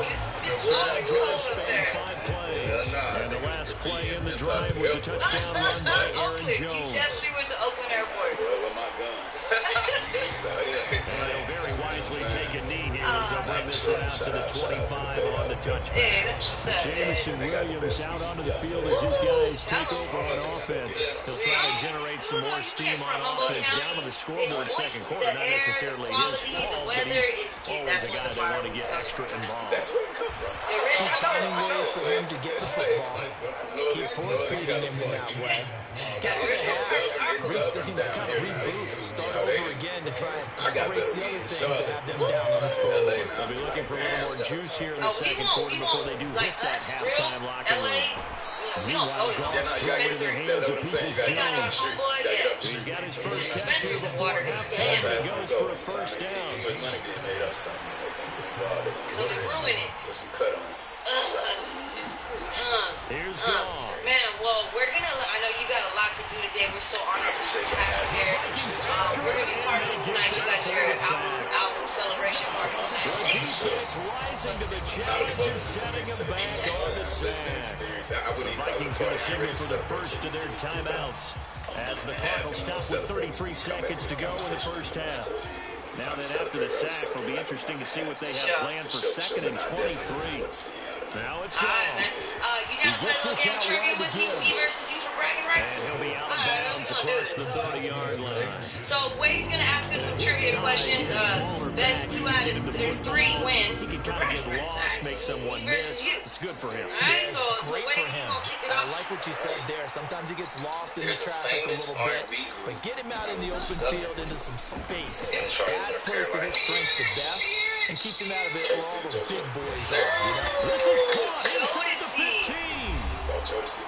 was. That drive spanned 5 plays. And the last play in the drive was a touchdown run by Aaron Jones. You definitely went to Oakland Airport. With my gun. And they'll very wisely take a knee here as they'll bring this one out to the 25 on the touchback. Jamison Williams out onto the field as his guys take over on offense. He'll try to generate some more steam on offense down to the scoreboard second quarter. Not necessarily his fault, but he's always a guy they want to get extra involved. That's where it comes from. Keep finding ways for him to get the football. Keep force-feeding him in that way. Get to the half. Risk taking that kind of reboot. Start over again to try and erase the other things that have them down on the scoreboard. They'll be looking for a little more juice here in the second quarter before they do hit that halftime locker room. Meanwhile, Goff's thrown into the hands of Peoples Jones. He's got his first catch here before halftime, and he goes for a first down. Here's Goff. Man, well, we're going to, I know you got a lot to do today. We're so honored to have you here. We're going to be part of it tonight. You got your album celebration party tonight. Defense rising to the challenge and setting him back on the sack. The Vikings going to signal for the first of their timeouts as the Cardinals stop with 33 seconds to go in the first half. Now then, after the sack, it'll be interesting to see what they have planned for 2nd and 23. Now it's gone. You down to play a little game trivia with me? D versus you for bragging rights? And he'll be out of bounds across the 30-yard line. So Wade's going to ask us some trivia questions. Best 2 out of 3 wins. He can kind of get lost, make someone miss. It's good for him. Alright, so great for him. I like what you said there. Sometimes he gets lost in the traffic a little bit, but get him out in the open field into some space. That plays to his strengths the best and keeps him out of it where all the big boys are. You know? This is caught inside the 15.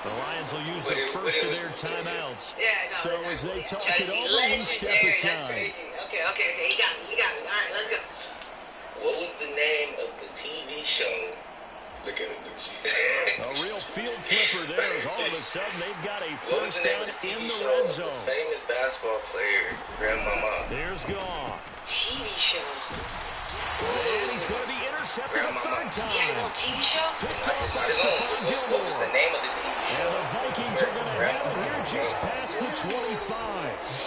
The Lions will use the first of their timeouts. So as they talk it over, he step aside. Okay, you got me. All right, let's go. What was the name of the TV show? Look at it, a real field flipper there as all of a sudden they've got a first down in the red zone. Famous basketball player, Grandmama. There's Goff. TV show. And he's going to be intercepted a third time. Yeah, he's on TV show? Picked off by Stephon Gilmore. What was the name of the TV show? And the Vikings are going to have it here just past the 25.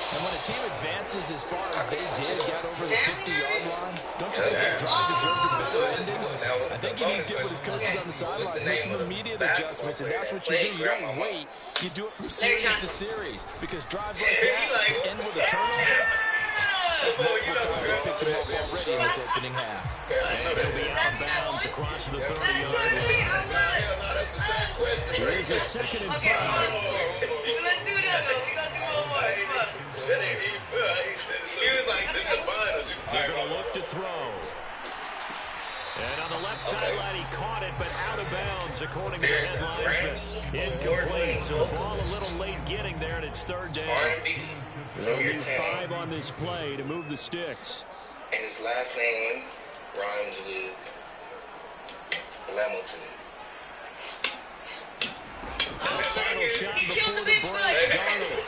And when a team advances as far as they did, got over the 50-yard line, don't you think that drive deserved a better ending? I think he needs to get with his coaches on the sidelines, make some immediate adjustments, and that's what you do. You don't wait. You do it from series to series, because drives like that end with a turnover. Multiple times they picked him up already in this opening half. And he'll be out of bounds across the 30-yard line. Here's a 2nd and 5. So let's do that, though. We're going to do one more. That ain't even fair. He was like, this is the finals. They're going to look to throw. And on the left sideline, he caught it, but out of bounds, according to the head linesman. Incomplete, so the ball a little late getting there, and it's 3rd down. They'll need 5 on this play to move the sticks. And his last name rhymes with Lamilton. Final shot before the break. Darnold.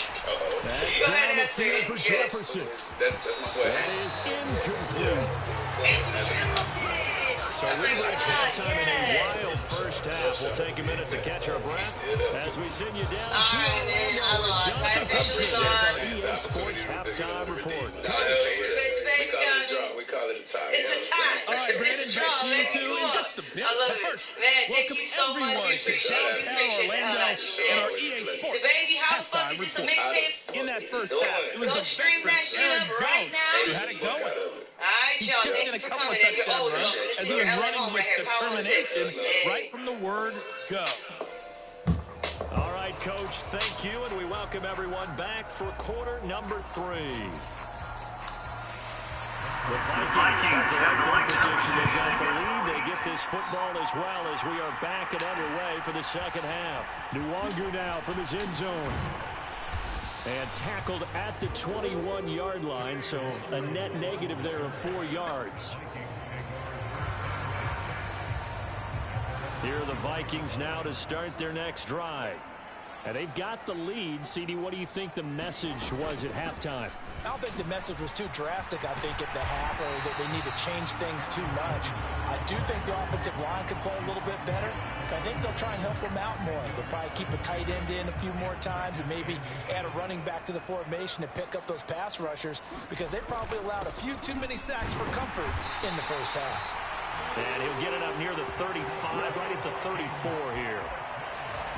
That's down the field for Jefferson. That's my boy. That is incomplete. So we reach halftime in a wild first half. We'll take a minute to catch our breath as we send you down to Orlando where Jonathan Country our EA Sports halftime report. We call it a tie. It's a tie. All right, Brandon, back to you two in just a bit. But first, welcome everyone to downtown Orlando and our EA Sports halftime report. In that first half, it was the veteran Aaron Jones who had it going. He chipped in a couple of touchdown runs as he was running with determination right from the word go. All right, Coach, thank you, and we welcome everyone back for quarter number 3. The Vikings have the right field position. They've got the lead. They get this football as well as we are back and underway for the second half. Nwangu now from his end zone. And tackled at the 21-yard line, so a net negative there of 4 yards. Here are the Vikings now to start their next drive. And they've got the lead. CD, what do you think the message was at halftime? I don't think the message was too drastic, I think, at the half, or that they need to change things too much. I do think the offensive line could play a little bit better. I think they'll try and help them out more. They'll probably keep a tight end in a few more times and maybe add a running back to the formation to pick up those pass rushers, because they probably allowed a few too many sacks for comfort in the first half. And he'll get it up near the 35, right at the 34 here.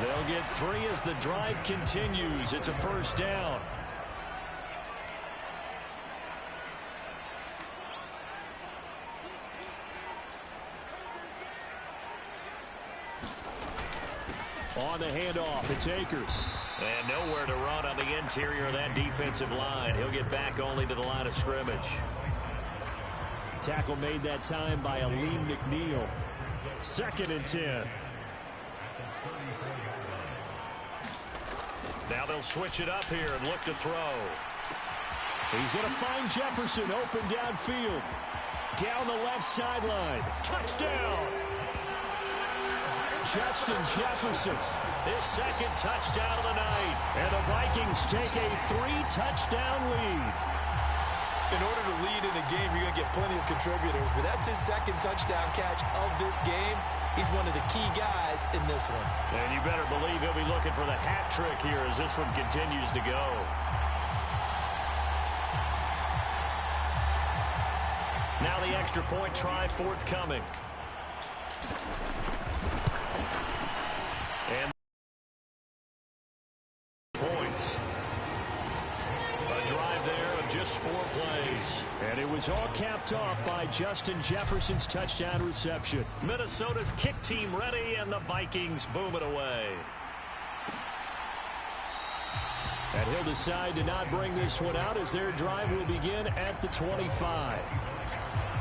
They'll get 3 as the drive continues. It's a first down. On the handoff, it's Akers. And nowhere to run on the interior of that defensive line. He'll get back only to the line of scrimmage. Tackle made that time by Aleem McNeil. 2nd and 10. Now they'll switch it up here and look to throw. He's going to find Jefferson open downfield. Down the left sideline. Touchdown! Justin Jefferson. His 2nd touchdown of the night. And the Vikings take a 3-touchdown lead. In order to lead in a game, you're going to get plenty of contributors, but that's his 2nd touchdown catch of this game. He's one of the key guys in this one. And you better believe he'll be looking for the hat trick here as this one continues to go. Now the extra point try forthcoming. And points. A drive there of just 4 plays. And it was all capped off by Justin Jefferson's touchdown reception. Minnesota's kick team ready, and the Vikings boom it away. And he'll decide to not bring this one out as their drive will begin at the 25.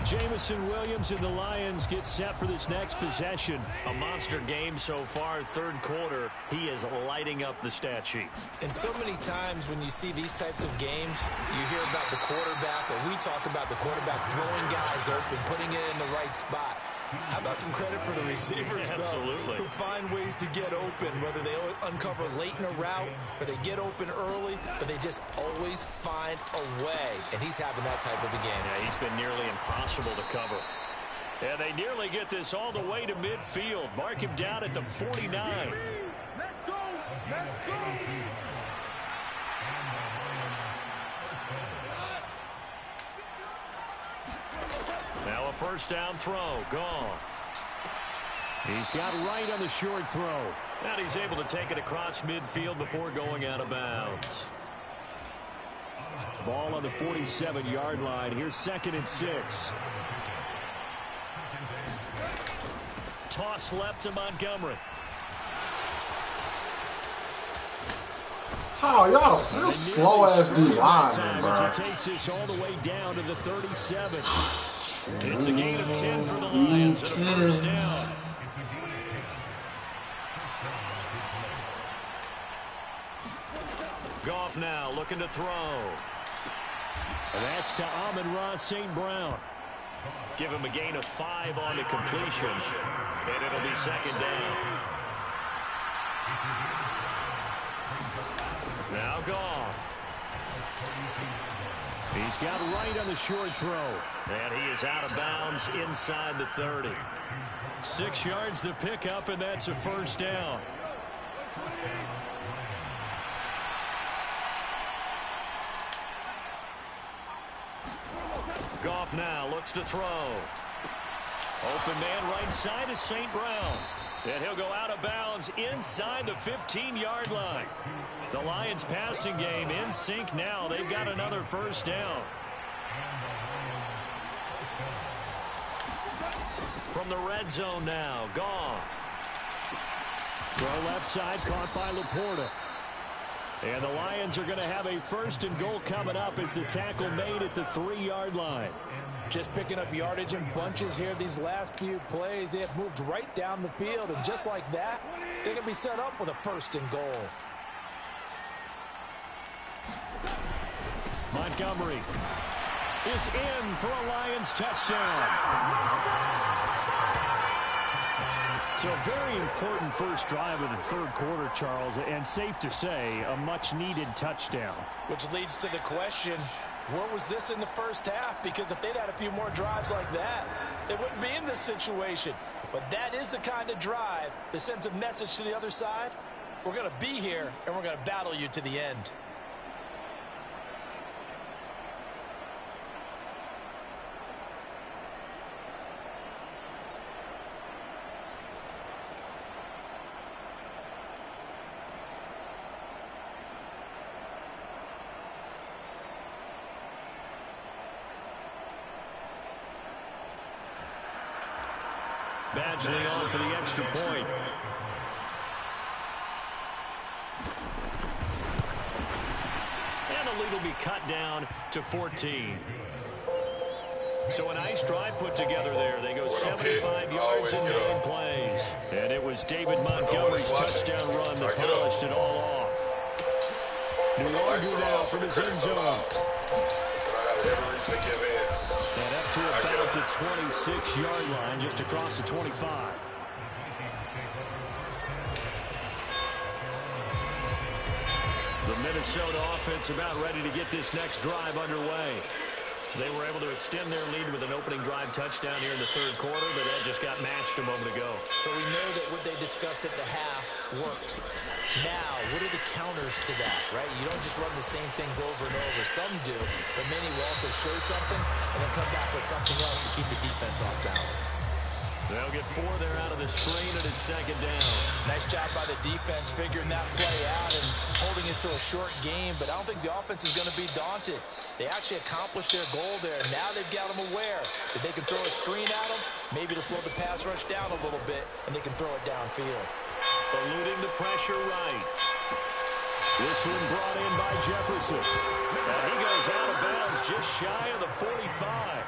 Jamison Williams and the Lions get set for this next possession. A monster game so far, 3rd quarter. He is lighting up the stat sheet. And so many times when you see these types of games, you hear about the quarterback, or we talk about the quarterback throwing guys open, putting it in the right spot. How about some credit for the receivers, though, who find ways to get open, whether they uncover late in a route or they get open early, but they just always find a way. And he's having that type of a game. Yeah, he's been nearly impossible to cover. And they nearly get this all the way to midfield. Mark him down at the 49. Let's go! Let's go! Now a first down throw. Gone. He's got right on the short throw. And he's able to take it across midfield before going out of bounds. Ball on the 47-yard line. Here's 2nd and 6. Toss left to Montgomery. How y'all still slow as D linemen, bro? He takes this all the way down to the 37. It's a gain of 10 for the Lions and a first down. Goff now looking to throw. And that's to Amon-Ra St. Brown. Give him a gain of 5 on the completion, and it'll be 2nd down. Now Goff. He's got right on the short throw. And he is out of bounds inside the 30. 6 yards to pick up, and that's a first down. Goff now looks to throw. Open man right side is St. Brown. And he'll go out of bounds inside the 15-yard line. The Lions passing game in sync now. They've got another first down. From the red zone now, Goff. Throw left side, caught by Laporta. And the Lions are going to have a 1st and goal coming up as the tackle made at the 3-yard line. Just picking up yardage in bunches here these last few plays. They have moved right down the field, and just like that, they're going to be set up with a 1st and goal. Montgomery is in for a Lions touchdown. So a very important first drive of the 3rd quarter, Charles, and safe to say, a much-needed touchdown. Which leads to the question, where was this in the first half? Because if they'd had a few more drives like that, they wouldn't be in this situation. But that is the kind of drive that sends a message to the other side. We're going to be here, and we're going to battle you to the end. Badgley on for the extra point. And the lead will be cut down to 14. So a nice drive put together there. They go 75 yards in 9 plays. And it was David Montgomery's touchdown run that polished it all off. Nuargu now from his end zone. And up to about the 26-yard line, just across the 25. The Minnesota offense about ready to get this next drive underway. They were able to extend their lead with an opening drive touchdown here in the 3rd quarter, but that just got matched a moment ago. So we know that what they discussed at the half worked. Now, what are the counters to that, right? You don't just run the same things over and over. Some do, but many will also show something and then come back with something else to keep the defense off balance. They'll get 4 there out of the screen, and it's 2nd down. Nice job by the defense figuring that play out and holding it to a short game, but I don't think the offense is going to be daunted. They actually accomplished their goal there. Now they've got them aware that they can throw a screen at them. Maybe it'll slow the pass rush down a little bit, and they can throw it downfield. Eluding the pressure right. This one brought in by Jefferson. And he goes out of bounds just shy of the 45.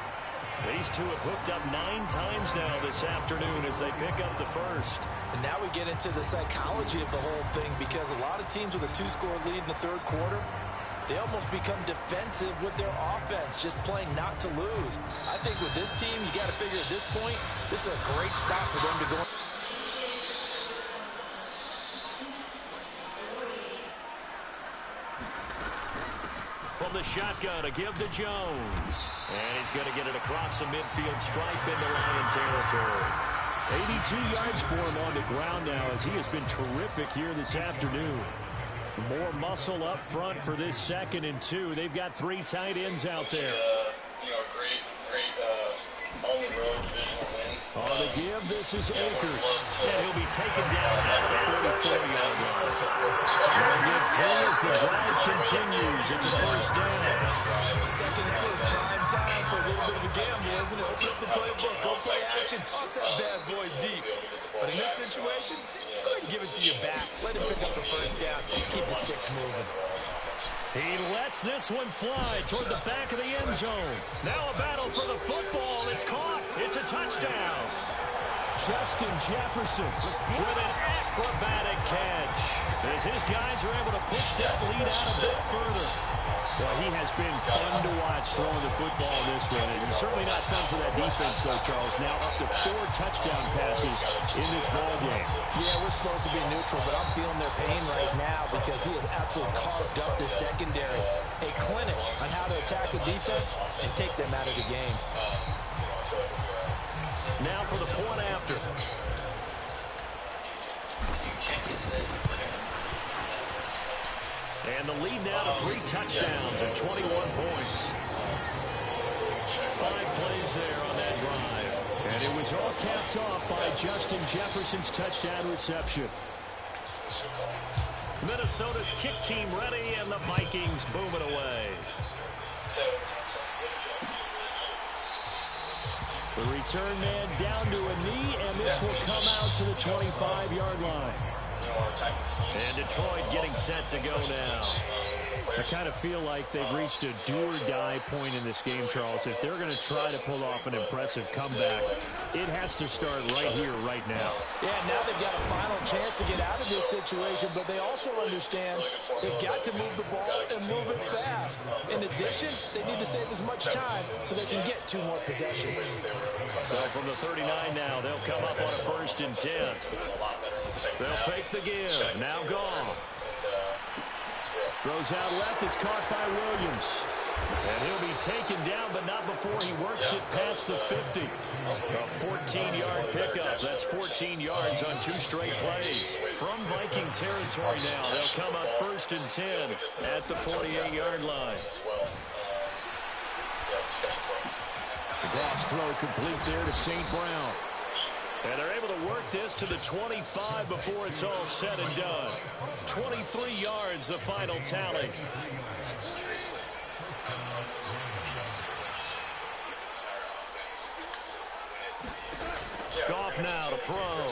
These two have hooked up 9 times now this afternoon as they pick up the first. And now we get into the psychology of the whole thing, because a lot of teams with a 2-score lead in the 3rd quarter, they almost become defensive with their offense, just playing not to lose. I think with this team, you got to figure at this point, this is a great spot for them to go. From the shotgun, a give to Jones. And he's going to get it across the midfield stripe into Lion territory. 82 yards for him on the ground now, as he has been terrific here this afternoon. More muscle up front for this 2nd and 2. They've got 3 tight ends out there. Great on the road divisional win. On the give, this is Akers. And he'll be taken down at the 44-yard line. They'll get 3 as the drive continues. It's a 1st down. 2nd and 2 is prime time for a little bit of a gamble, isn't it? Open up the playbook, go play action, toss that bad boy deep. But in this situation, go ahead and give it to your back. Let him pick up the 1st down. Keep the sticks moving. He lets this one fly toward the back of the end zone. Now a battle for the football. It's caught. It's a touchdown. Justin Jefferson with an acrobatic catch, as his guys are able to push that lead out a bit further. Well, he has been fun to watch throwing the football in this one. And certainly not fun for that defense, though, Charles. Now up to 4 touchdown passes in this ballgame. Yeah, we're supposed to be neutral, but I'm feeling their pain right now because he has absolutely carved up this secondary. A clinic on how to attack the defense and take them out of the game. Now for the point after. And the lead now to 3 touchdowns and 21 points. 5 plays there on that drive. And it was all capped off by Justin Jefferson's touchdown reception. Minnesota's kick team ready, and the Vikings boom it away. The return man down to a knee, and this will come out to the 25-yard line. And Detroit getting set to go now. I kind of feel like they've reached a do-or-die point in this game, Charles. If they're going to try to pull off an impressive comeback, it has to start right here, right now. Yeah, now they've got a final chance to get out of this situation, but they also understand they've got to move the ball and move it fast. In addition, they need to save as much time so they can get 2 more possessions. So from the 39 now, they'll come up on a 1st and 10. They'll fake the give. Now Goff. Throws out left. It's caught by Williams. And he'll be taken down, but not before he works it past the 50. A 14-yard pickup. That's 14 yards on 2 straight plays. From Viking territory now, they'll come up 1st and 10 at the 48-yard line. The Goff's throw complete there to St. Brown. And they're able to work this to the 25 before it's all said and done. 23 yards, the final tally. Goff now to throw.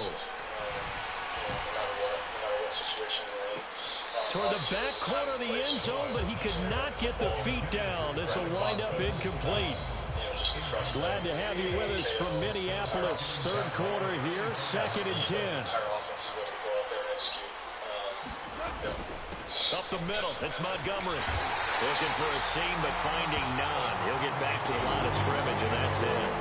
Toward the back corner of the end zone, but he could not get the feet down. This will wind up incomplete. Glad to have you with us from Minneapolis. 3rd quarter here, 2nd and 10. Up the middle, it's Montgomery. Looking for a seam, but finding none. He'll get back to the line of scrimmage, and that's it.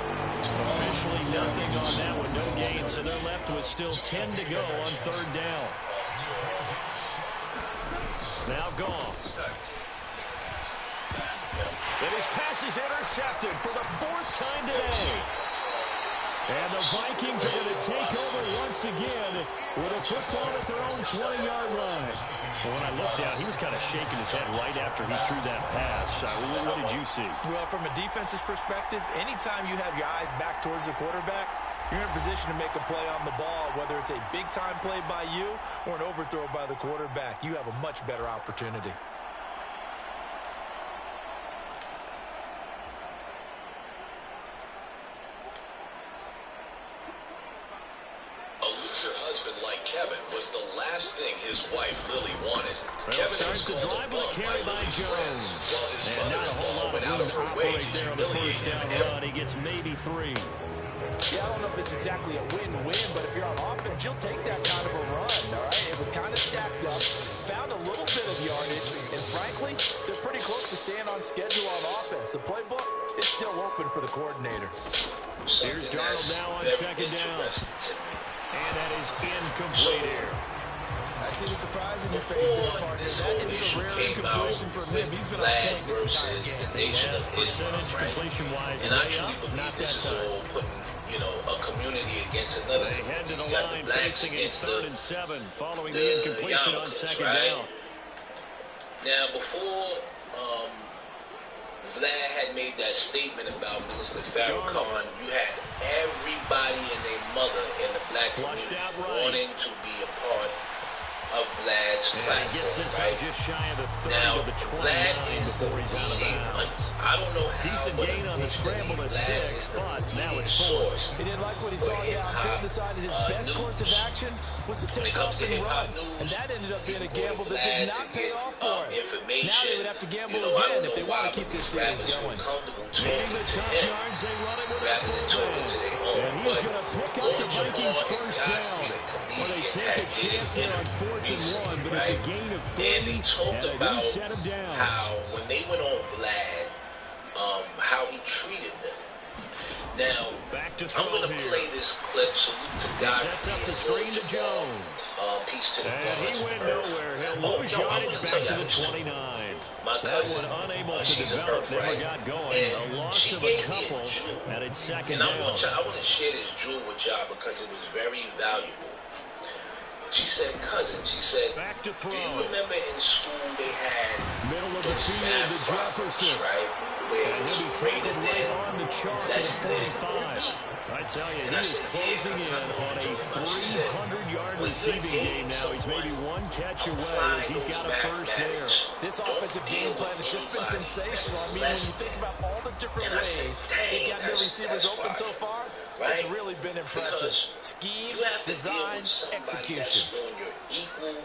Officially nothing on that one, no gain, so they're left with still 10 to go on 3rd down. Now Goff. And his pass is intercepted for the 4th time today. And the Vikings are going to take over once again with a football at their own 20-yard line. Well, when I looked down, he was kind of shaking his head right after he threw that pass. What did you see? Well, from a defense's perspective, anytime you have your eyes back towards the quarterback, you're in a position to make a play on the ball, whether it's a big-time play by you or an overthrow by the quarterback. You have a much better opportunity. Your husband, like Kevin, was the last thing his wife Lily wanted. Kevin was the called a drive bum with a carry by by Lily's friends, Jones. while his And not a whole lot mother-in-law went out of her way to there on the humiliate 1st down him. run. He gets maybe 3. Yeah, I don't know if it's exactly a win-win, but if you're on offense, you'll take that kind of a run, all right? It was kind of stacked up, found a little bit of yardage, and frankly, they're pretty close to staying on schedule on offense. The playbook is still open for the coordinator. Here's Darnold now on 2nd down. And that is incomplete here. I see the surprise in your face there, partner. That is a rare incompletion from him. He's been on point this entire game. As percentage completion-wise, and I truly believe this is all putting, a community against another. They head to the line facing a 3rd and 7 following the incompletion on 2nd down. Now, before Vlad had made that statement about Minister Farrakhan, you had everybody and their mother in the black community wanting to be a part of Vlad's platform. He gets this out just shy of the 30 now, to the 29 Vlad is before he's out of bounds. I don't know how. Decent gain on the scramble to 6, but now it's 4. He didn't like what he saw downfield, decided his best course of action was to take off and run. And that ended up being a gamble that did not pay off for him. Now they would have to gamble again if they want to keep this series going. Getting the top yards, they run it with a fullback. And he's going to pick up the Vikings' 1st down. Well, they take a chance there on 4th and 1, but it's a gain of 3, and he talked about set him down. How when they went on Vlad, how he treated them. Now, I'm going to play this clip. Salute to God. He sets up the screen to Jones. Peace to the and he went nowhere. He'll lose yardage back to the 29. That one unable to develop, never got going. A loss of a couple, and it's 2nd down. I want to share this jewel with y'all because it was very valuable. She said, cousin, she said, back to throw. Do you remember in school they had middle of the field to Jefferson, right? Where and he'll be taken right on the chalk at 45. I tell you, he is closing in on a 300-yard receiving game now. He's maybe 1 catch away as he's got a 1st there. This offensive game plan has just been sensational. I mean, when you think about all the different ways they got their receivers open so far, right? It's really been impressive. Scheme, design, execution. That's when you're equal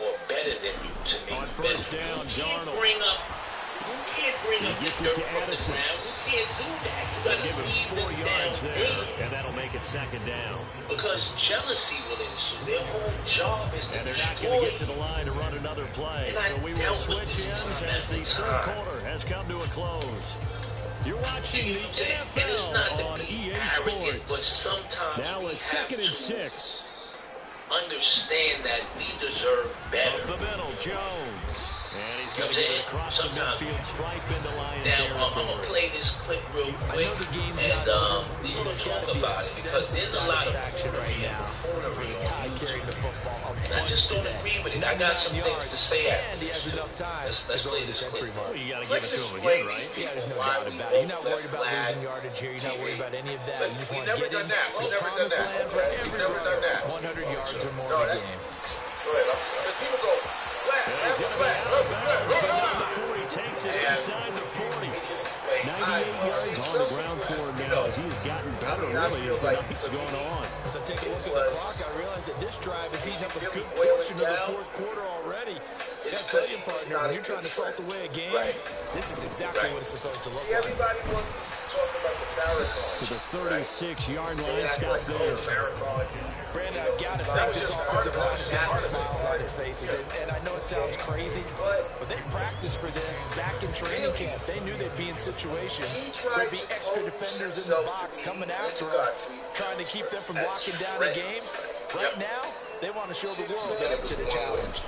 or better than you to me. On first down, Darnold. You can't bring up the dirt from the ground. You can't do that. You got to leave 4 yards there, and that'll make it second down. Because jealousy will ensue. Their whole job is to and they're not going to get to the line to run another play. So we will switch ends as the third quarter has come to a close. You're watching the NFL on EA Sports. But sometimes now we a second and 6. Understand that we deserve better. Up the middle, Jones. And he's going to get it across the midfield stripe into Lion territory. I'm going to play this clip real quick, and we're going to talk about it, because there's a lot of action right now for the guy carrying the football. I just don't agree with it. I got some things to say and he has enough time let's to go play to the this century clip. mark. Well, you got to give it to him again, right? Yeah, there's no doubt about it. You're not worried about losing yardage here. You're not worried about any of that. You just want to get into the promised land for every runner. 100 yards or more in a game. Go ahead. Because people go, He's going to be out of bounds, but down the 40, takes it inside the 40. 98 yards on the ground for him now as he's gotten better, really, as the night's going on. As I take a look at the clock, I realize that this drive is eating up a good portion of the fourth quarter already. I got to tell you, partner, when you're trying to salt away a game, this is exactly what it's supposed to look like. Everybody wants to talk about the Farrakhan. To the 36-yard line, stop there. Brandon, I've got to think this offensive line has got some smiles on its faces. And I know it sounds crazy, but they practiced for this back in training camp. They knew they'd be in situations where there'd be extra defenders in the box coming after them, trying to keep them from locking down the game. Right now, they want to show the world they're up to the challenge.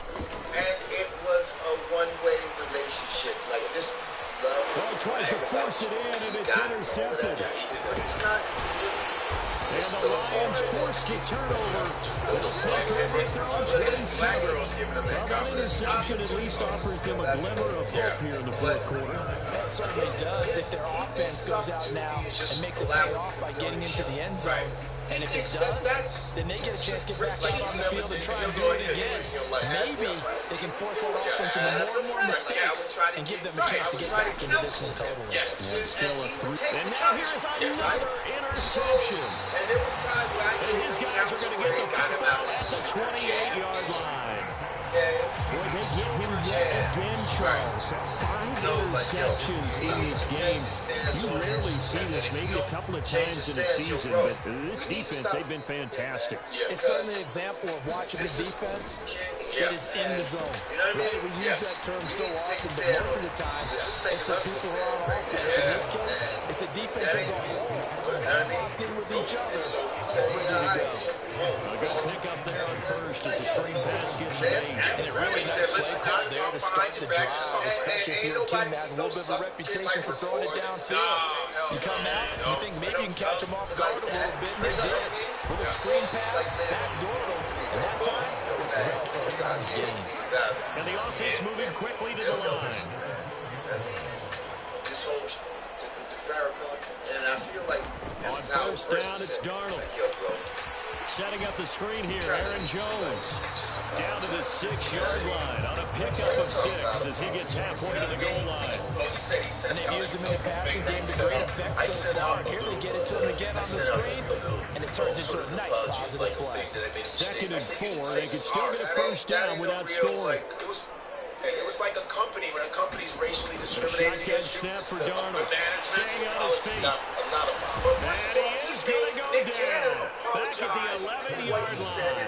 And it was a one-way relationship. Like, just love. Well, he tries to force it in, and it's intercepted. He's not really. And the Lions force the turnover. It'll take over from 27. Well, that interception at least offers them a glimmer of hope here in the fourth quarter. It certainly does if their offense goes out now and makes it pay off by getting into the end zone. And if it does, then they get a chance to get back out on the field and try and do it again. Maybe they can force that offense into more and more mistakes and give them a chance to get back into this one totally. And still a 3. And now here's another interception. And his guys are going to get the football at the 28-yard line. Boy, they get him yet again, Charles. 5 interceptions in this game. You rarely see this, maybe a couple of times in a season, but this defense, they've been fantastic. It's certainly an example of watching a defense that is in the zone. Right? We use that term so often, but most of the time, it's for people who are on offense. In this case, it's a defense as a whole, all locked in with each other, all ready to go. A good pickup there on first as a screen pass gets made. And a really nice play call there to start the drive, especially if you're a team that has a little bit of a reputation for throwing it downfield. You come out, you think maybe you can catch them off guard a little bit, and they did. With a screen pass, backdoor them, and that time, for a size gain. And the offense moving quickly to the line. This whole the Farrakhan, and I feel like on first down, it's Darnold. Setting up the screen here, Aaron Jones. Down to the 6-yard line on a pickup of 6 as he gets halfway to the goal line. And they've used him in the passing game to great effect so far. Here they get it to him again on the screen, and it turns into a nice positive play. 2nd and 4, they can still get a first down without scoring. It was like a company when a company's racially discriminating against you. Snap for Darnold. Staying on his feet. And he is going to go down. Back at the 11-yard line.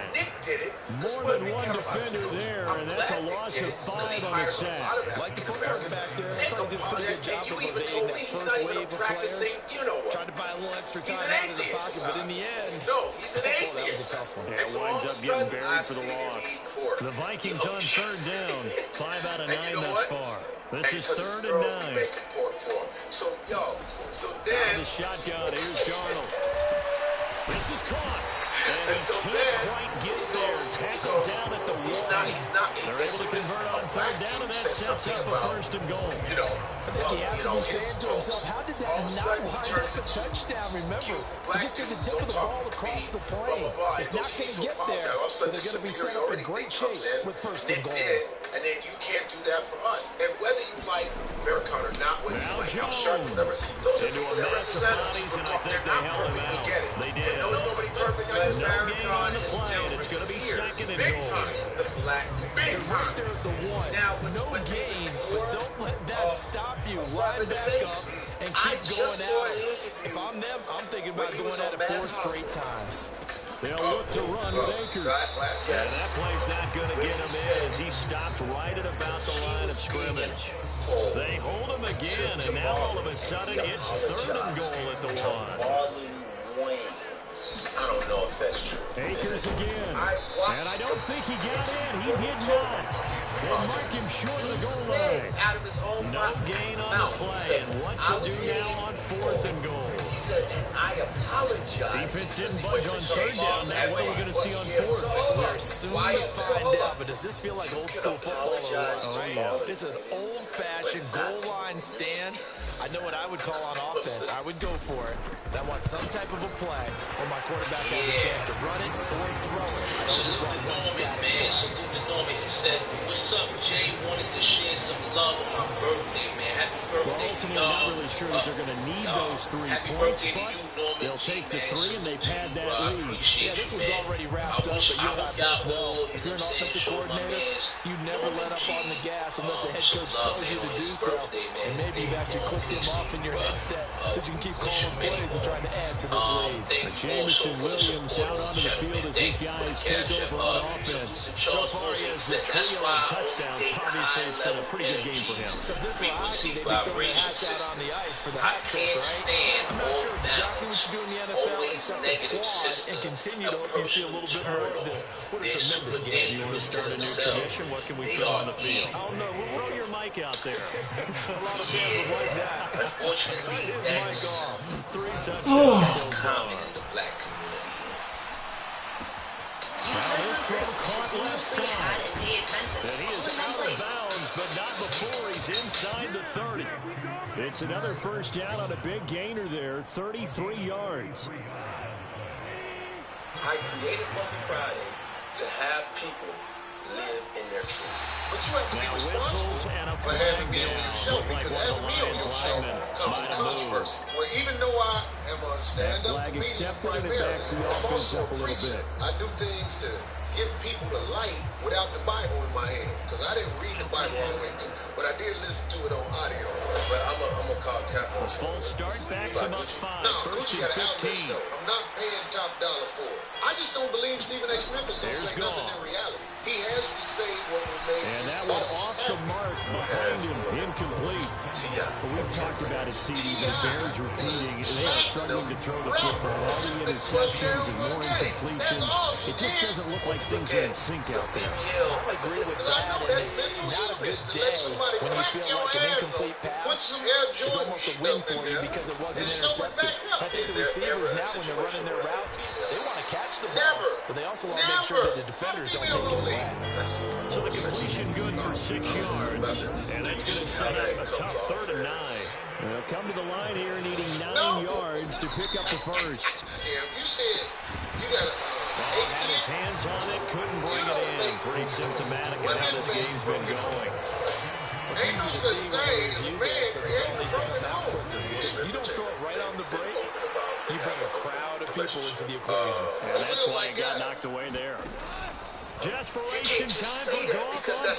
More than one defender there, and that's a loss of 5 on the sack. Like the footwork back there, I thought he did a pretty good job of evading that first wave of players. Tried to buy a little extra time out of the pocket, but in the end, that was a tough one. Yeah, it winds up getting buried for the loss. The Vikings on 3rd down. 5 out of 9 thus far. This is 3rd and 9. Out of the shotgun, here's Darnold. This is caught. And he can't quite get there. Tackled down at the 1. They're able to convert on 3rd down, and that sets up a 1st and goal. I think he has to be saying to himself, how did that not wind up a touchdown? Remember, he just did the tip of the ball across the plane. It's not going to get there, but they're going to superiority thing comes in. And then you can't do that for us. And whether you like Farrakhan or not, whether you like Al Sharpton, whatever, those are people that represent us. They're not perfect, we get it. They did. And no, nobody perfect under Farrakhan is still It's going to be second and big goal. time. The black, big time. They're the one. Now, No gain, but don't let that stop you. Line back up and keep going at it. If I'm them, I'm thinking about going at it 4 straight times. They'll look to run with Akers. And that play's not going to get him in as he stopped right at about the line of scrimmage. They hold him again, and now all of a sudden it's 3rd and goal at the 1. I don't know if that's true. Akers again. And I don't think he got in. He did not. They mark him short of the goal line. Out of his own No gain on the play. And what to do now on 4th and goal? He said, and I apologize. Defense didn't budge on 3rd down. Now what are we going to see on 4th? We're soon to find out, but does this feel like old school football or what? Oh, yeah. It's an old-fashioned goal line stand. I know what I would call on offense. I would go for it. I want some type of a play where my quarterback has a chance to run it or throw it. I don't just want one static. Man, salute to Norman. He said, "What's up, Jay? Wanted to share some love on my birthday, man. Happy birthday, Well, ultimately, not really sure that they're going to need those 3 points, but they'll take the 3 and they pad that lead. Yeah, this one's already wrapped up, but you and I both know if you're an offensive coordinator, you never let up on the gas unless the head coach tells you to do so. And maybe you've actually clicked him off in your headset so you can keep calling plays and trying to add to this lead. Jameson Williams out onto the field as these guys take over on offense. So far, he has the trio of touchdowns. Obviously, it's been a pretty good game for him. So this one, obviously, they'd be throwing the hats out on the ice for the hat trick, right? I'm not sure exactly what you do in the NFL except applaud and continue to hope you see a little bit more of this. What a tremendous game. You want to start a new tradition? What can we throw on the field? Oh, no, we'll throw your mic out there. A lot of fans would like that. Unfortunately, His mic off. 3 touchdowns so far. common in the black community. Now this throw caught left side. And he is out of bounds, but not before he's inside the 30. It's another first down on a big gainer there, 33 yards. I created Funky Friday to have people live in their truth. But you have to be responsible for having me on your show, because having me on your show comes with controversy. Where even though I am a stand-up comedian primarily, I'm also a preacher. I do things to give people the light without the Bible in my hand, because I didn't read the Bible all the way through, but I did listen to it on audio. But I'm gonna call Cap on a full start backs him up 5. No, First Gucci and got an outlet 15. though. I'm not paying top dollar for it. I just don't believe Stephen A. Smith is gonna say nothing in reality. He has to say what will make and his that went boss off the mark behind him, incomplete. But we've talked about it, CD, the Bears repeating. They are struggling to throw the football. All the interceptions and more incompletions. It just doesn't look like things are in sync out there. I agree with that, and it's not a good day when you feel like an incomplete pass is almost a win for you because it wasn't intercepted. I think the receivers now, when they're running their routes, they want to catch the ball, but they also want to make sure that the defenders don't take it away. So the completion good for 6 yards, and that's going to set up a tough 3rd and 9. They'll come to the line here needing 9 yards to pick up the first. You said you got had his hands on it, couldn't bring it in. Pretty symptomatic of how this game's been going. It's easy to see when you review this that the ball needs to come out quicker, because if you don't throw it right on the break, you bring a crowd of people into the equation. And that's why he got knocked away there. Desperation time for Goff on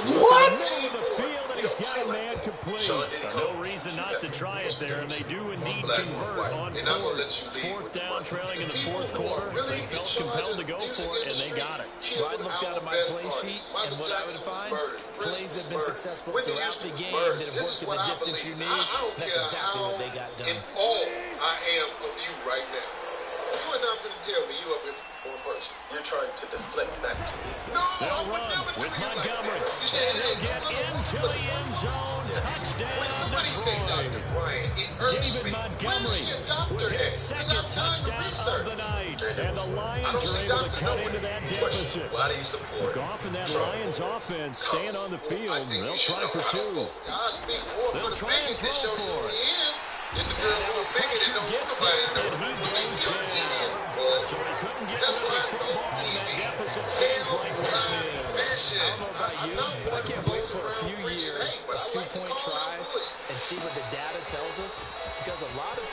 4. What? The field, and he's got a man complete. No reason not to try it there, and they do indeed convert on 4th. 4th down, trailing in the 4th quarter. They felt compelled to go for it, and they got it. Well, I looked out at my play sheet, and what I would find, plays have been successful throughout the game that have worked in the distance you need. And that's exactly what they got done. In all I am of you right now. You are not going to tell me you up here for one person. You're trying to deflect back to me. No, I would never do with you like Montgomery. that. You said they'll get into the end zone. Touchdown, Somebody say Dr. Brian. It hurts David me. Montgomery with his second touchdown of the night. And the Lions are able to cut into that deficit. Why do you support Goff and that Lions offense staying on the field. They'll try for 2. They'll try and throw for it. And the girl who was bigger than don't want nobody to know. So he couldn't get rid of the football, and that deficit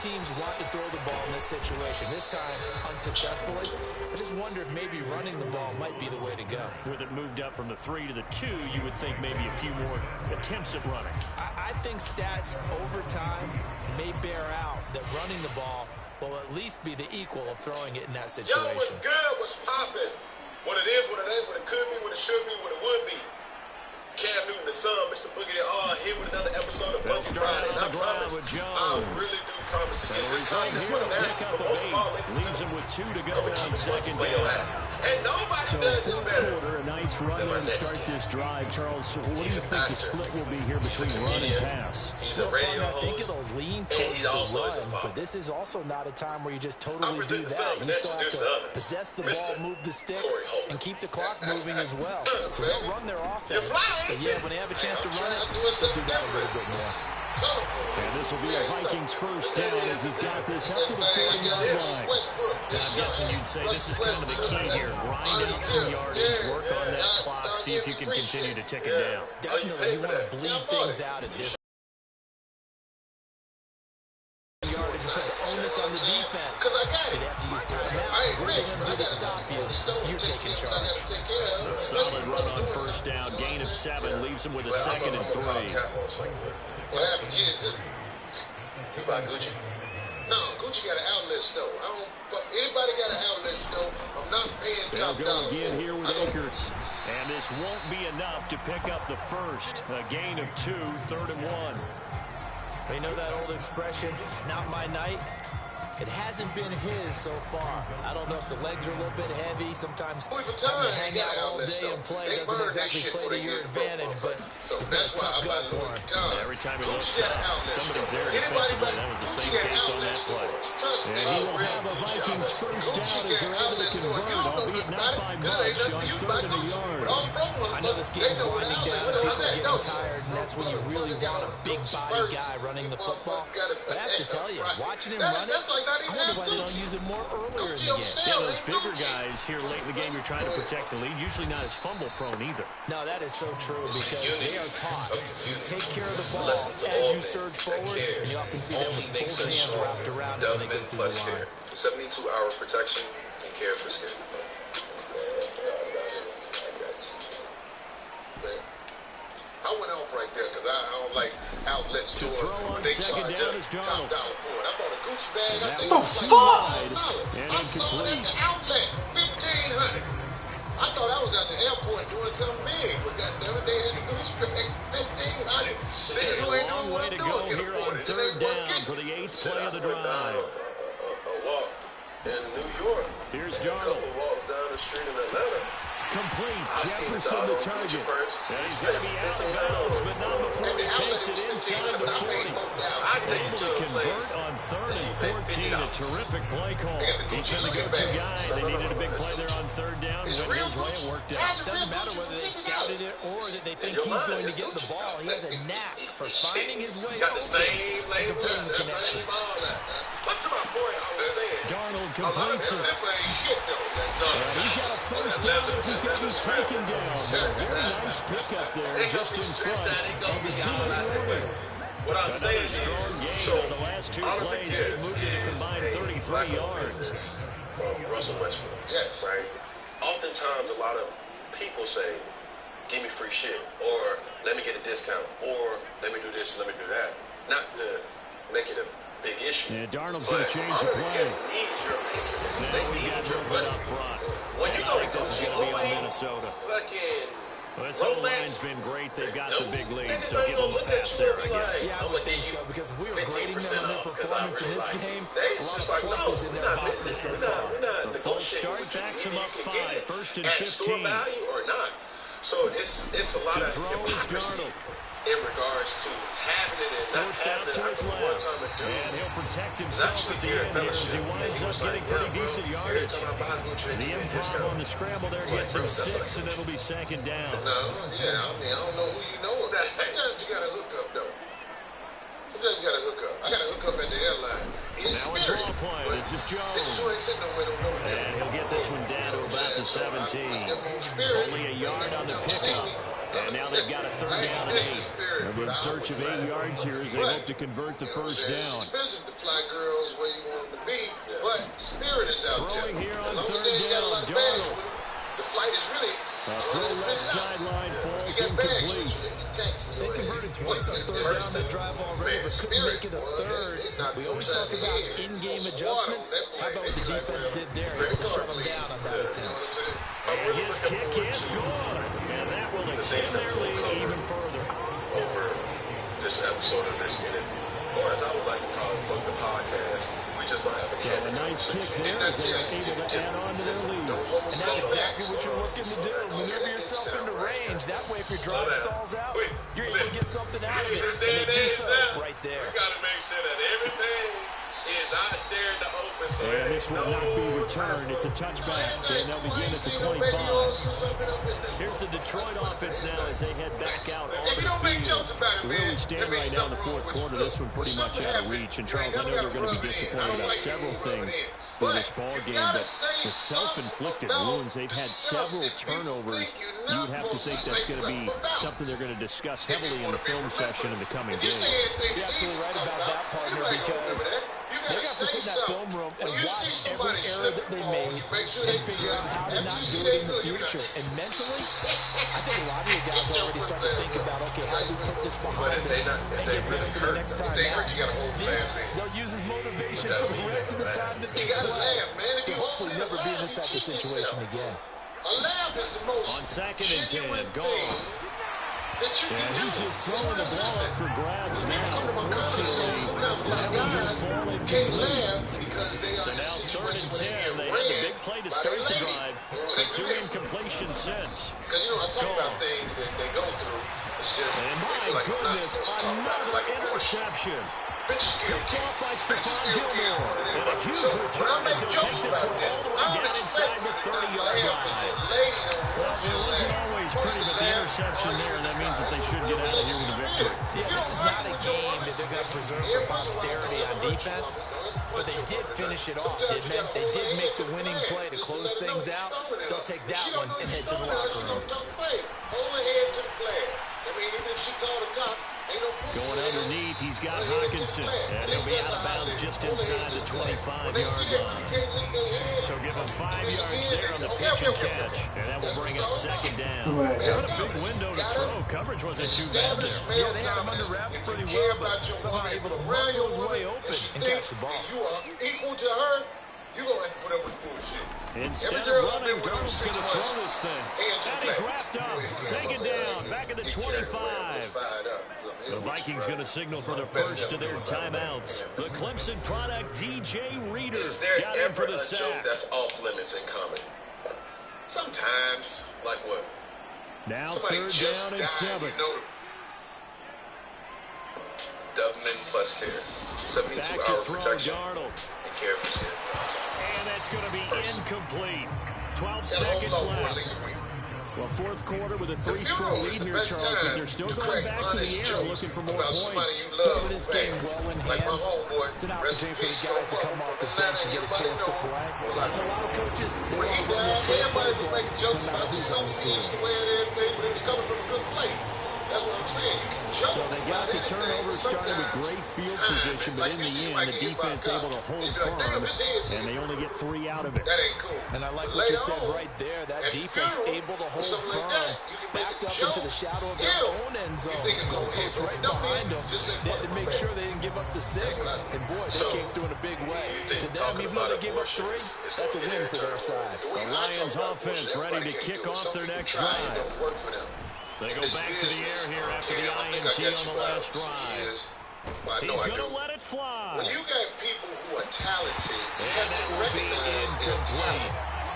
teams want to throw the ball in this situation. This time, unsuccessfully. I just wonder if maybe running the ball might be the way to go. With it moved up from the 3 to the 2, you would think maybe a few more attempts at running. I think stats over time may bear out that running the ball will at least be the equal of throwing it in that situation. Yo, what's good? What's popping? What it is, what it ain't, what it could be, what it should be, what it would be. Cam Newton, the son, Mr. Boogie, they're all here with another episode of Funky Friday. And I promise, I really do promise to get good content for the masses. But most of all, leaves him with 2 to go on second down. And nobody does it better. Quarter, a nice run to start this drive. Charles, what do you think the split will be here between run and pass? He's a radio host. I think it'll lean towards the run, but this is also not a time where you just totally do that. You still have to possess the ball, move the sticks, and keep the clock moving as well. So they'll run their offense. But yeah, when they have a chance to run it, they'll do that a little bit more. And this will be a Vikings first down as he's got this up to the 40-yard line. I'm guessing you'd say this is kind of the key here. Grind out some yardage, work on that clock, see if you can continue to tick it down. Definitely, you want to bleed things out at this yardage and put the onus on the defense. They have to use timeouts. What are they going to do to stop you? You're taking charge. Solid run on first down. Gain of 7 leaves him with a 2nd and 3. What happened, kids? You buy Gucci? No, Gucci got an outlet store. I don't fuck anybody got an outlet store. I'm not paying top dollar. They'll go again here with Akers. And this won't be enough to pick up the first. A gain of 2, 3rd and 1. You know that old expression, it's not my night? It hasn't been his so far. I don't know if the legs are a little bit heavy. Sometimes hang out all day and play doesn't exactly play to your advantage, but it's been a tough go for him. Every time he looks up, somebody's there defensively. That was the same case on that play. And he will have a Vikings first down as they're able to convert, albeit not by much, on 3rd and a yard. I know this game's winding down and people are getting tired, and that's when you really want a big body guy running the football. But I have to tell you, watching him run it, I wonder why they don't use it more earlier in the game. Yeah, those bigger guys here late in the game, you're trying to protect the lead. Usually not as fumble prone either. No, that is so true because they are taught. You take care of the ball as you surge forward, and you often see them with both hands wrapped around it when they get through the line. 72 hours protection and care for skin. I went off right there because I don't like outlet stores when they charge us top dollar for it. I bought a Gucci bag. I think it was like $5. I saw it at the outlet, $1,500. I thought I was at the airport doing something big, but goddammit, they had the Gucci bag, $1,500. Niggas who ain't doing what I'm doing can afford it. Here on 3rd down for the 8th play of the drive. A walk in New York. Here's A Darnold. couple walks down the street in Atlanta. Complete. Jefferson the target. And he's going to be out of bounds, but not before he takes it inside the 40. Able to convert on 3rd and 14. A terrific play call. He's going to go-to guy. They needed a big play there on 3rd down. Went his way. It worked out. Doesn't matter whether they scouted it or that they think he's going to get the ball. He has a knack for finding his way open and completing the connection. Darnold completes it. And he's got a first down as he's going to be taken down. But a very nice pickup there just in front of the 2-minute warning. What I'm saying is, strong gain on the last 2 plays. They moved it a combined 33 yards. Russell Westbrook. Yes. Right? Oftentimes, a lot of people say, give me free shit, or let me get a discount, or let me do this, let me do that. Not to make it a big issue. Yeah, Darnold's going to change the play. They need your money. When you go to Minnesota. Fucking this whole line's been great. They've got the big lead, so give them a pass there, I guess. Yeah, I would think so, because if we were grading them on their performance in this game, a lot of pluses in their boxes so far. The false start backs him up 5, 1st and 15. So it's a lot of hypocrisy in regards to having it and not having it. To his left. And he'll protect himself at the end here as he winds up getting pretty decent yardage. The improv on the scramble there gets him 6, and it'll be 2nd down. No, yeah, I mean, I don't know who you know. Sometimes you got to hook up, though. Sometimes you got to hook up. I got to hook up at the airline. Now a draw play. This is Jones. And he'll get this one down to about the 17. Only a yard on the pickup. And now they've got a 3rd down and 8. They'll be in search of 8 yards here as they hope to convert the first down. It's expensive to fly, girl. out there. Throwing here on As long as third they ain't got a down, lot of baggage Darnold. with him, the flight is really Throw left sideline falls incomplete. They converted twice on third down that drive already, but couldn't make it a third. We always talk about in-game adjustments. How about what the defense did there? Able to shut them down on that attempt. And his kick is good. And that will extend their lead even further. Over this episode of this unit, or as I would like to call it, the podcast, we just don't have a So a nice kick there as they are able to add on to their lead. And that's exactly what you're looking to do. Maneuver yourself into range. That way, if your drive stalls out, you're able to get something out of it. And they do so right there. We got to make sure that everything is out there in the open. So and this will not be returned. It's a touchback. And they'll begin at the 25. Here's the Detroit offense now as they head back out on the field. Where we stand right now in the fourth quarter, this one pretty much out of reach. And Charles, I know they're going to be disappointed about several things for this ball game, but the self-inflicted wounds, they've had several turnovers. You would have to think that's going to be something they're going to discuss heavily in the film section in the coming days. You're absolutely right about that, partner, because they got to sit in that film room and watch every error that they made and figure out how to not do it in the future. And mentally, I think a lot of you guys are already starting to think about, okay, how do we put this behind us and get ready for the next time out? This, they'll use as motivation for the rest of the time that they play to hopefully never be in this type of situation again. On 2nd and 10, gone. And he's just throwing the ball up for grabs now. Fortunately, that one will fall incomplete. So now 3rd and 10. They had the big play to start the drive, but 2 incompletions since. Because, you know, I talk about things that they go through. It's just, and my goodness, another interception. Picked off by Stephon Gilmore. And a huge return as he'll take this one all the way down inside the 30-yard line. Well, it wasn't always pretty, but the interception there, that means that they should get out of here with a victory. Yeah, this is not a game that they're going to preserve for posterity on defense, but they did finish it off, didn't they? They did make the winning play to close things out. They'll take that one and head to the locker room. Hold her head to the flag. I mean, even if she called a cop, going underneath, he's got Hawkinson, and he'll be out of bounds just inside the 25-yard line. So give him 5 yards there on the pitch and catch, and that will bring up 2nd down. What a big window to throw. Coverage wasn't too bad there. Yeah, they had him under wraps pretty well, but somehow able to muscle his way open and catch the ball. You are equal to her, you're going to have to put up with bullshit. Instead of running, Darnold's going to throw this thing. And he's wrapped up. Taken down. Back at the 25. The Vikings going to signal for the first of their timeouts. The Clemson product, DJ Reader, got in for the sack. Joke that's off limits in comedy? Sometimes, like what? Now 3rd down and 7. Dubman plus here. 72-hour protection. And that's going to be incomplete. 12 seconds left. Well, 4th quarter with a 3-score lead here, Charles, but they're still going back to the air looking for more points. Look at this game well in hand. It's an opportunity for the guys to come off the bench and get a chance to play. A lot of coaches, they want to run their play no matter who's on the field. Coming from a good place. That's what I'm saying. So they got the turnover started with great field position, but in the end, the defense able to hold firm, and they only get 3 out of it. That ain't cool. And I like what you said right there. That defense able to hold firm, backed up into the shadow of their own end zone. Goalpost right behind them. They had to make sure they didn't give up the 6. And boy, they came through in a big way. To them, even though they gave up 3, that's a win for their side. The Lions offense ready to kick off their next drive. They go back to the air here after the INT on the last drive. He's going to let it fly. When you got people who are talented, you have to recognize their talent.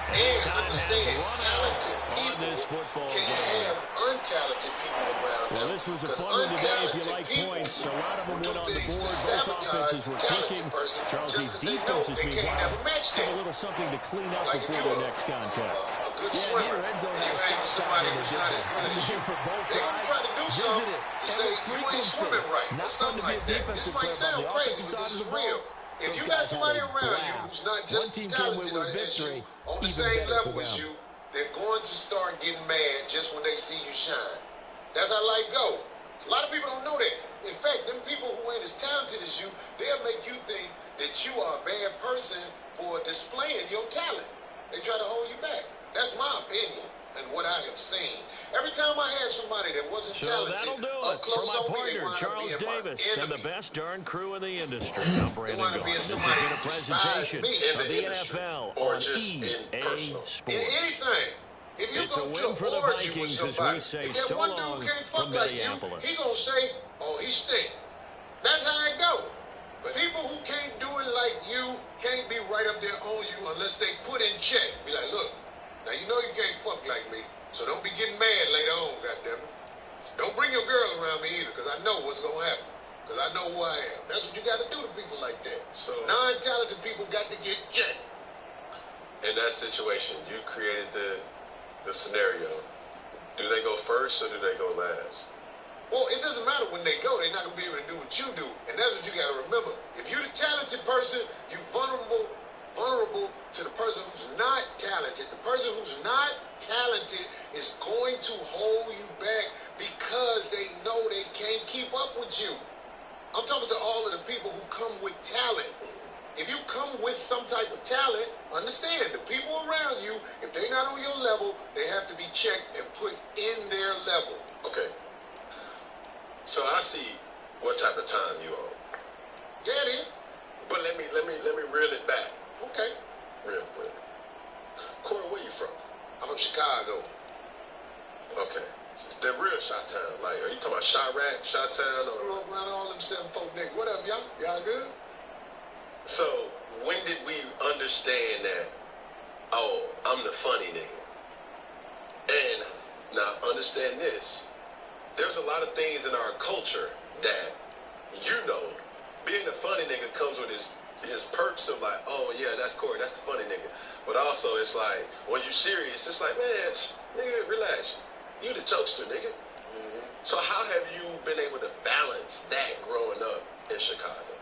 And understand talented people this football can have untalented people around them. Well, this was a fun one today if you like points. A lot of them went on the board. Both offenses were clicking. Charles, these defenses, meanwhile, have a little something to clean up before their next contact. Yeah, neither end zone has a stop sign in the here for both sides. Visit it. Frequency. Not fun to be a defensive player, but the offensive side of the ball. If you got somebody around you who's not just as talented as you, on the same level as you, they're going to start getting mad just when they see you shine. That's how life go. A lot of people don't know that. In fact, them people who ain't as talented as you, they'll make you think that you are a bad person for displaying your talent. They try to hold you back. That's my opinion and what I have seen. Every time I had somebody that wasn't talented, that'll do up it close for my on me, partner, Charles Davis, and the best darn crew in the industry. I'm Brandon Gaudin. This has been a presentation of the NFL or on just EA in personal. Sports. In anything. If you It's go a to win for the argue Vikings, with somebody, as we say if that so one long dude can't fuck from like you, Minneapolis. he gonna say, oh, he stink. That's how it go. People who can't do it like you can't be right up there on you unless they put in check. Be like, look, now you know you can't fuck like me, so don't be getting mad later on, goddammit. Don't bring your girl around me either, because I know what's going to happen. Because I know who I am. That's what you got to do to people like that. So non-talented people got to get checked. In that situation, you created the scenario. Do they go first or do they go last? Well, it doesn't matter when they go. They're not going to be able to do what you do. And that's what you got to remember. If you're the talented person, you're vulnerable to the person who's not talented. The person who's not talented is going to hold you back because they know they can't keep up with you. I'm talking to all of the people who come with talent. If you come with some type of talent, understand the people around you, if they're not on your level, they have to be checked and put in their level. Okay. So I see what type of time you on. Yeah, it is. But let me reel it back. Okay. Real quick. Corey, where you from? I'm from Chicago. Okay. The real Chi-Town. Like, are you talking about Chirac, Chi-Town? I grew up around all them 7-4 niggas. What up, y'all? Y'all good? So, when did we understand that, oh, I'm the funny nigga? And, now, understand this. There's a lot of things in our culture that, being a funny nigga comes with his perks of like, oh yeah, that's Corey, that's the funny nigga. But also it's like, when you serious, it's like, man, nigga, relax. You the jokester, nigga. Mm-hmm. So how have you been able to balance that growing up in Chicago?